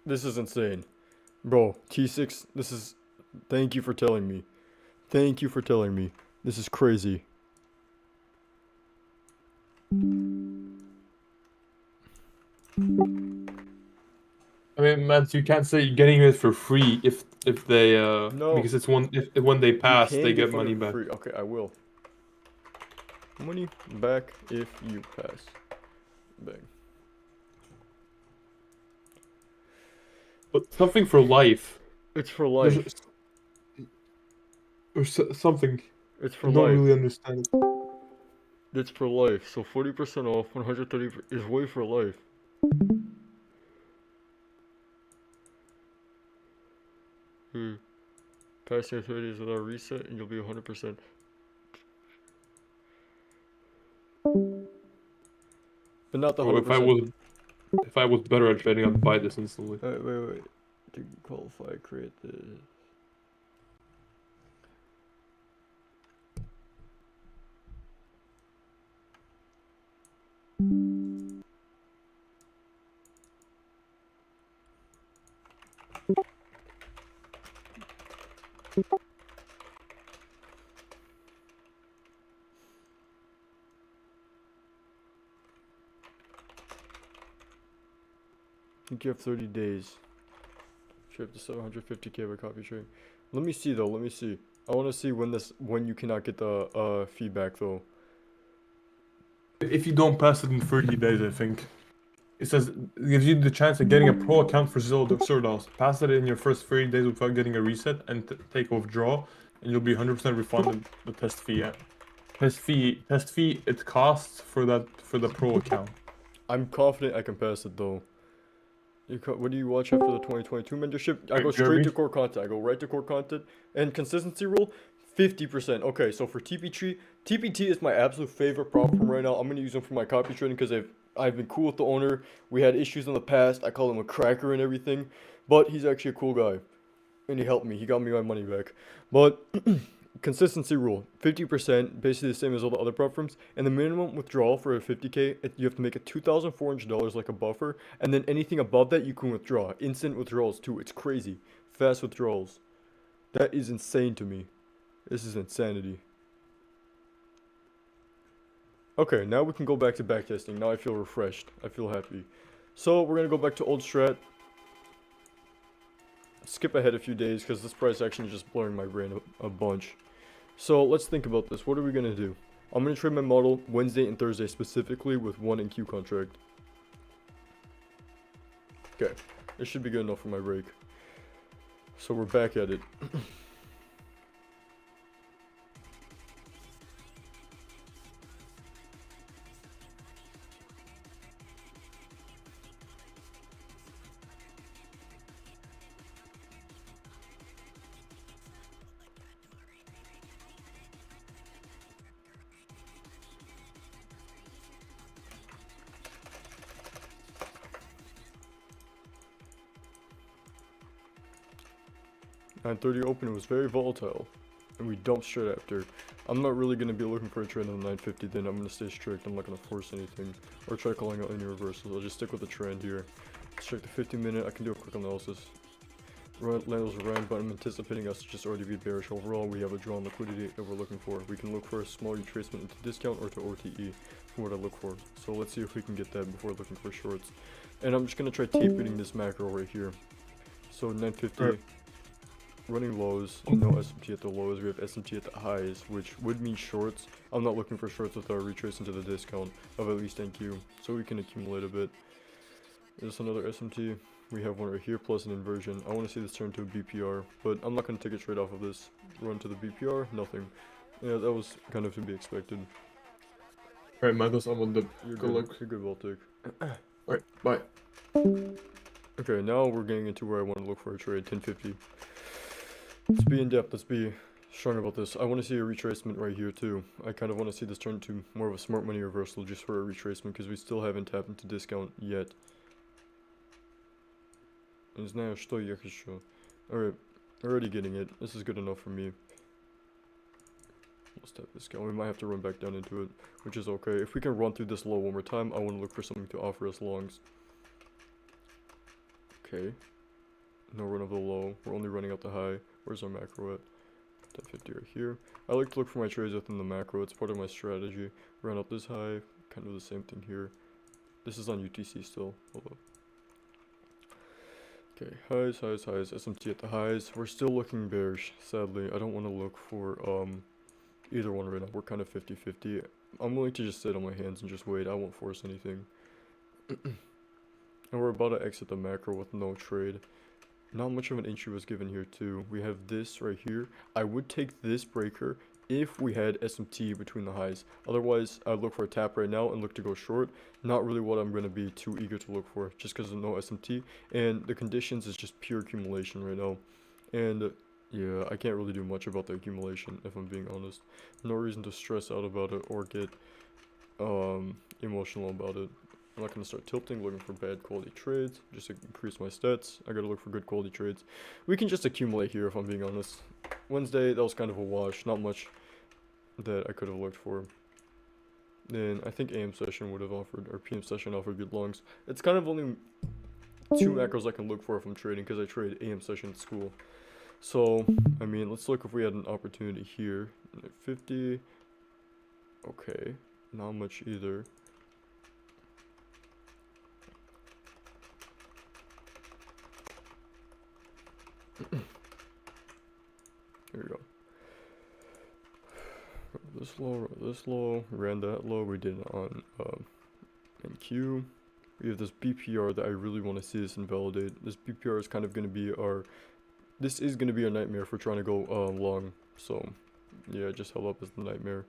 This is insane. Bro, T6, this is... Thank you for telling me. Thank you for telling me. This is crazy. I mean, Matt, you can't say you're getting it for free if they No. because it's if when they You pass can they get funded money for back. free. Okay, I will. Money back if you pass. Bang. But something for life. It's for There's life. or something. It's I for don't life. really understand it. It's for life. So 40% off, 130 is way for life. Pass your 30s without reset and you'll be 100%. But not the Oh, 100%. if I was better at betting, I'd buy this instantly. Wait. To qualify, create this. I think you have 30 days. Should have the 750k of a copy trading. Let me see though. Let me see. I want to see when you cannot get the feedback though. If you don't pass it in 30 days, I think. It says it gives you the chance of getting a pro account for $0. Pass it in your first 30 days without getting a reset and take a withdrawal, and you'll be 100% refunded the test fee. Test fee. It costs for the pro account. I'm confident I can pass it though. What do you watch after the 2022 mentorship? I go straight Jeremy? to core content. I go right to core content. And consistency rule, 50%. Okay, so for TPT is my absolute favorite prop from right now. I'm going to use him for my copy trading because I've been cool with the owner. We had issues in the past. I call him a cracker and everything. But he's actually a cool guy. And he helped me. He got me my money back. But consistency rule, 50%, basically the same as all the other prop firms. And the minimum withdrawal for a 50k, you have to make it $2,400 like a buffer. And then anything above that, you can withdraw. Instant withdrawals too. It's crazy. Fast withdrawals. That is insane to me. This is insanity. Okay, now we can go back to backtesting. Now I feel refreshed. I feel happy. So we're gonna go back to old strat. Skip ahead a few days because this price action is just blurring my brain a bunch. So let's think about this. What are we gonna do? I'm gonna trade my model Wednesday and Thursday specifically with one NQ contract. Okay, this should be good enough for my break. So we're back at it. 9:30 open, it was very volatile, and we dumped straight after. I'm not really going to be looking for a trend on the 950, then I'm going to stay strict. I'm not going to force anything or try calling out any reversals. I'll just stick with the trend here. Let's check the 50-minute. I can do a quick analysis. Levels around, but I'm anticipating us to just already be bearish. Overall, we have a drawn liquidity that we're looking for. We can look for a small retracement into discount or to OTE for what I look for. So let's see if we can get that before looking for shorts. And I'm just going to try tape reading this macro right here. So 950. Running lows, no SMT at the lows, we have SMT at the highs, which would mean shorts. I'm not looking for shorts with our retrace into the discount of at least NQ, so we can accumulate a bit. There's another SMT, we have one right here, plus an inversion. I want to see this turn to a BPR, but I'm not going to take a trade off of this. Run to the BPR, nothing. Yeah, that was kind of to be expected. Alright, Mantas, I'm on the You're good luck. You're good, Baltic. Alright, bye. Okay, now we're getting into where I want to look for a trade, 1050. Let's be in depth, let's be strong about this. I want to see a retracement right here too. I kind of want to see this turn to more of a smart money reversal just for a retracement because we still haven't tapped into discount yet. Не знаю, что я хочу. Alright, already getting it. This is good enough for me. Let's tap discount. We might have to run back down into it, which is okay. If we can run through this low one more time, I want to look for something to offer us longs. Okay. No run of the low. We're only running out the high. Where's our macro at? 1050 right here. I like to look for my trades within the macro. It's part of my strategy. Run up this high. Kind of the same thing here. This is on UTC still. Hold up. Okay, highs, highs, highs. SMT at the highs. We're still looking bearish, sadly. I don't want to look for either one right now. We're kind of 50-50. I'm willing to just sit on my hands and just wait. I won't force anything. And we're about to exit the macro with no trade. Not much of an entry was given here too. We have this right here. I would take this breaker if we had SMT between the highs. Otherwise, I'd look for a tap right now and look to go short. Not really what I'm going to be too eager to look for, just because of no SMT. And the conditions is just pure accumulation right now. And yeah, I can't really do much about the accumulation, if I'm being honest. No reason to stress out about it or get emotional about it. I'm not going to start tilting, looking for bad quality trades, just to increase my stats. I got to look for good quality trades. We can just accumulate here, if I'm being honest. Wednesday, that was kind of a wash. Not much that I could have looked for. Then I think AM session would have offered, or PM session offered good longs. It's kind of only two macros I can look for if I'm trading, because I trade AM session at school. So, I mean, let's look if we had an opportunity here. 50. Okay, not much either. Here we go. This low, ran that low. We did it on NQ. We have this BPR that I really want to see this invalidate. This BPR is kind of going to be our. This is going to be a nightmare if we're trying to go long. So, yeah, just held up as the nightmare.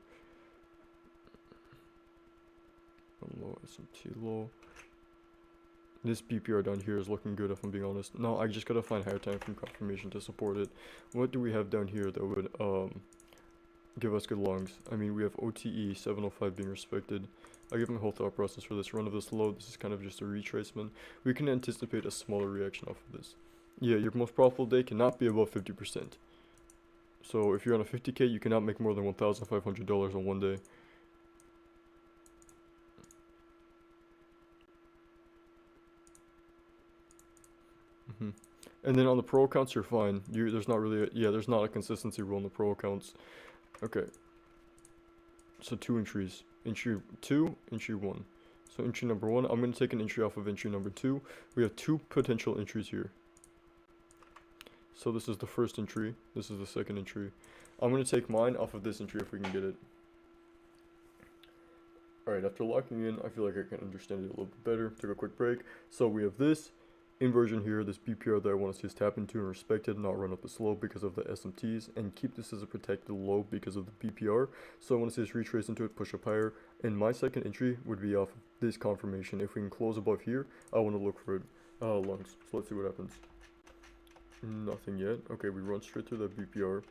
Low SMT low. This BPR down here is looking good if I'm being honest. No, I just gotta find higher time frame confirmation to support it. What do we have down here that would give us good longs? I mean, we have OTE 705 being respected. I'll give my whole thought process for this run of this low. This is kind of just a retracement. We can anticipate a smaller reaction off of this. Yeah, your most profitable day cannot be above 50%. So if you're on a 50K, you cannot make more than $1,500 on one day. And then on the pro accounts, you're fine. There's not really there's not a consistency rule in the pro accounts. Okay. So 2 entries. Entry 2, entry 1. So entry number 1, I'm going to take an entry off of entry number 2. We have 2 potential entries here. So this is the first entry. This is the second entry. I'm going to take mine off of this entry if we can get it. Alright, after locking in, I feel like I can understand it a little bit better. Took a quick break. So we have this inversion here, this BPR that I want to see us tap into and respect it, not run up the slope because of the SMTs, and keep this as a protected low because of the BPR. So I want to see us retrace into it, push up higher, and my second entry would be off of this confirmation. If we can close above here, I want to look for it lungs. So let's see what happens. Nothing yet. Okay, we run straight through that BPR.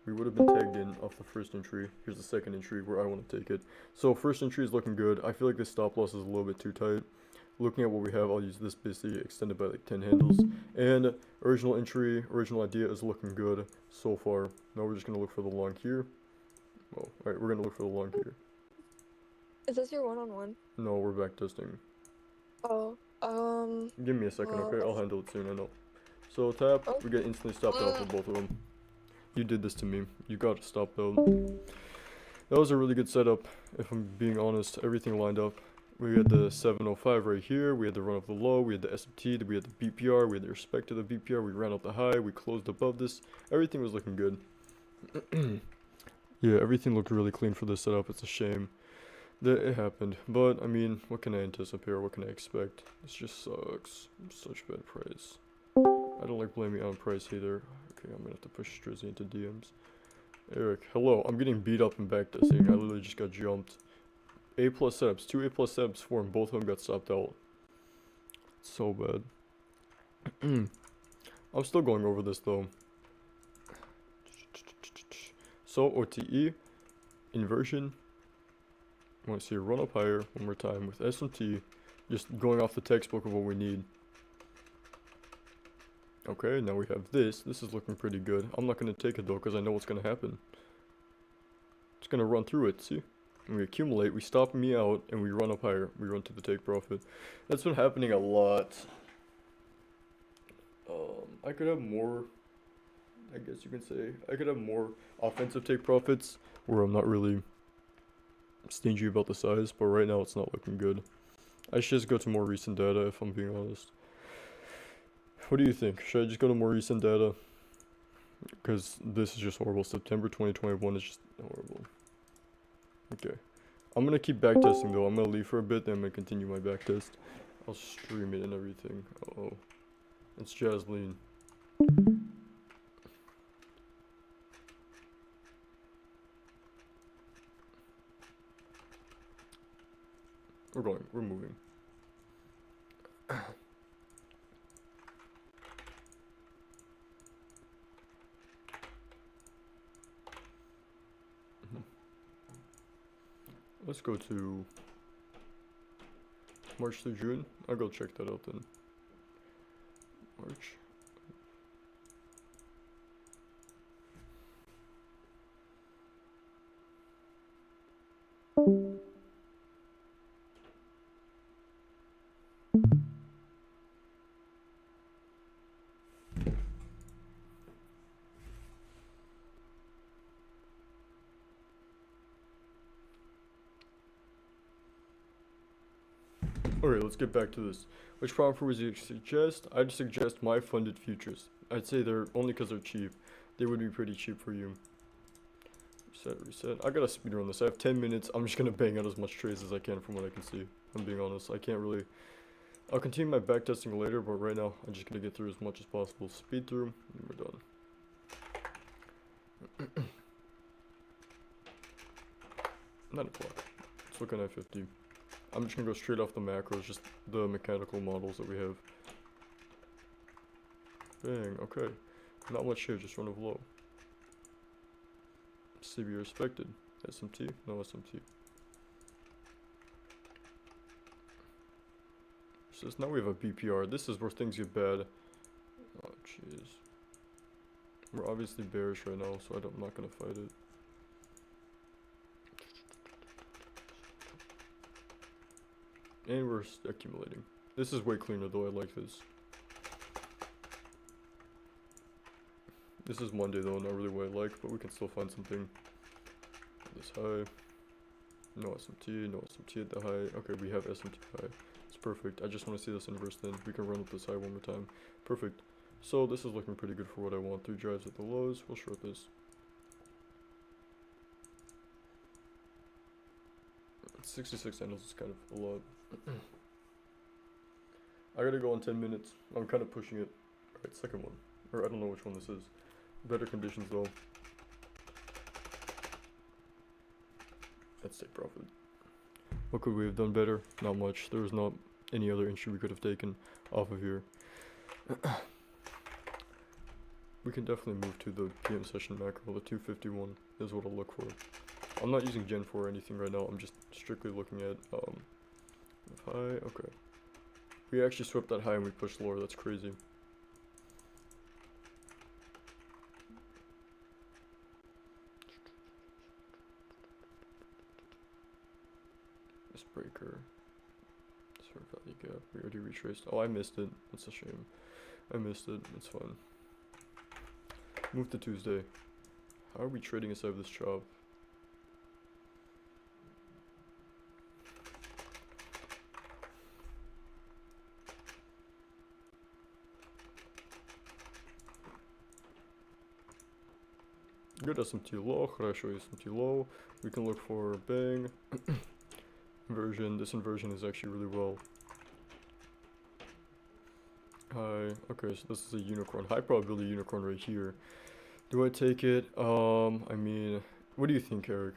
We would have been tagged in off the first entry. Here's the second entry where I want to take it. So first entry is looking good. I feel like this stop loss is a little bit too tight. Looking at what we have, I'll use this basically extended by like 10 handles. And original entry, original idea is looking good so far. Now we're just going to look for the long here. Oh, alright, we're going to look for the long here. Is this your one-on-one? No, we're back testing. Oh, Give me a second, okay? I'll handle it soon, I know. So tap, Oh. we get instantly stopped out for both of them. You did this to me. You got to stop though. That was a really good setup, if I'm being honest. Everything lined up. We had the 705 right here. We had the run of the low. We had the SMT. We had the BPR. We had the respect to the BPR. We ran up the high. We closed above this. Everything was looking good. Yeah, everything looked really clean for this setup. It's a shame that it happened. But, I mean, what can I anticipate or what can I expect? This just sucks. Such bad price. I don't like blaming on price either. Okay, I'm gonna have to push Strizzy into DMs. Eric, hello. I'm getting beat up in backtesting. I literally just got jumped. A+ setups. 2 A+ setups for him. Both of them got stopped out. So bad. I'm still going over this though. So OTE inversion. I want to see a run up higher one more time with SMT. Just going off the textbook of what we need. Okay, now we have this. This is looking pretty good. I'm not going to take it though because I know what's going to happen. It's going to run through it, see? And we accumulate, we stop me out, and we run up higher. We run to the take profit. That's been happening a lot. I could have more, I guess you can say. I could have more offensive take profits where I'm not really stingy about the size, but right now it's not looking good. I should just go to more recent data if I'm being honest. What do you think? Should I just go to more recent data? Because this is just horrible. September 2021 is just horrible. Okay. I'm going to keep backtesting though. I'm going to leave for a bit, then I'm going to continue my backtest. I'll stream it and everything. Uh-oh. It's Jasleen. We're moving. Let's go to March through June. I'll go check that out then. March. Alright, let's get back to this. Which prompt would you suggest? I'd suggest my funded futures. I'd say they're only because they're cheap. They would be pretty cheap for you. Reset. I gotta speed run this. I have 10 minutes. I'm just gonna bang out as much trades as I can from what I can see. I'm being honest. I can't really. I'll continue my backtesting later, but right now I'm just gonna get through as much as possible. Speed through, and we're done. 9 o'clock. Let's look at 50. I'm just gonna go straight off the macros, just the mechanical models that we have. Bang, okay. Not much here, just run of low. CB respected. SMT? No SMT. Says now we have a BPR. This is where things get bad. Oh, jeez. We're obviously bearish right now, so I'm not gonna fight it. And we're accumulating. This is way cleaner though, I like this. This is Monday though, not really what I like, but we can still find something. This high. No SMT, no SMT at the high. Okay, we have SMT high. It's perfect. I just want to see this inverse then. We can run with this high one more time. Perfect. So this is looking pretty good for what I want. 3 drives at the lows. We'll short this. 66 handles is kind of a lot. I gotta go in 10 minutes. I'm kind of pushing it. Alright, second one. Or I don't know which one this is. Better conditions though. Let's take profit. What could we have done better? Not much. There was not any other entry we could have taken off of here. We can definitely move to the PM session macro. The 251 is what I'll look for. I'm not using Gen 4 or anything right now. I'm just strictly looking at high. Okay. We actually swept that high and we pushed lower. That's crazy. This breaker. Sort of value gap. We already retraced. Oh, I missed it. That's a shame. I missed it. It's fine. Move to Tuesday. How are we trading inside of this chop? Good SMT low, хорошо SMT low. We can look for bang. Inversion. This inversion is actually really well. High. Okay, so this is a unicorn. High probability unicorn right here. Do I take it? I mean, what do you think, Eric?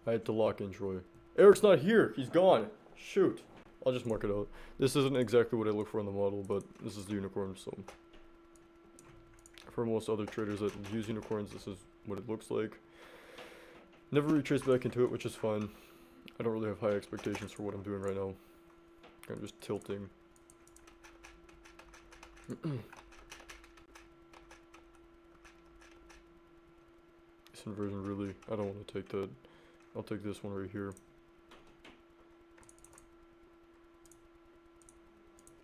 I had to lock in Troy. Eric's not here. He's gone. Shoot. I'll just mark it out. This isn't exactly what I look for in the model, but this is the unicorn, so. For most other traders that use unicorns, this is what it looks like. Never retrace back into it, which is fine. I don't really have high expectations for what I'm doing right now. I'm just tilting. This inversion really, I don't want to take that. I'll take this one right here.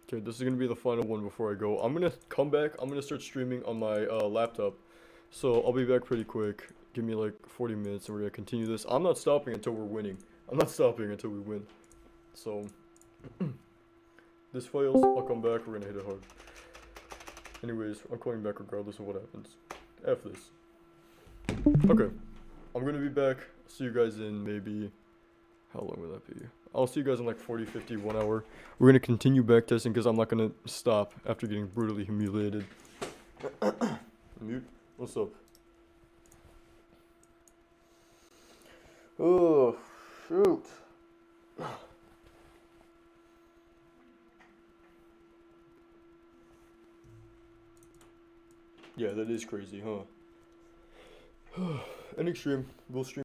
Okay, this is going to be the final one before I go. I'm going to come back. I'm going to start streaming on my laptop. So I'll be back pretty quick. Give me like 40 minutes and we're going to continue this. I'm not stopping until we're winning. I'm not stopping until we win. So, this fails. I'll come back. We're going to hit it hard. Anyways, I'm coming back regardless of what happens. F this. Okay. I'm going to be back. See you guys in maybe... How long will that be? I'll see you guys in like 40, 50, 1 hour. We're going to continue backtesting because I'm not going to stop after getting brutally humiliated. Mute. What's up? Oh, shoot. Yeah, that is crazy, huh? In extreme, we'll stream.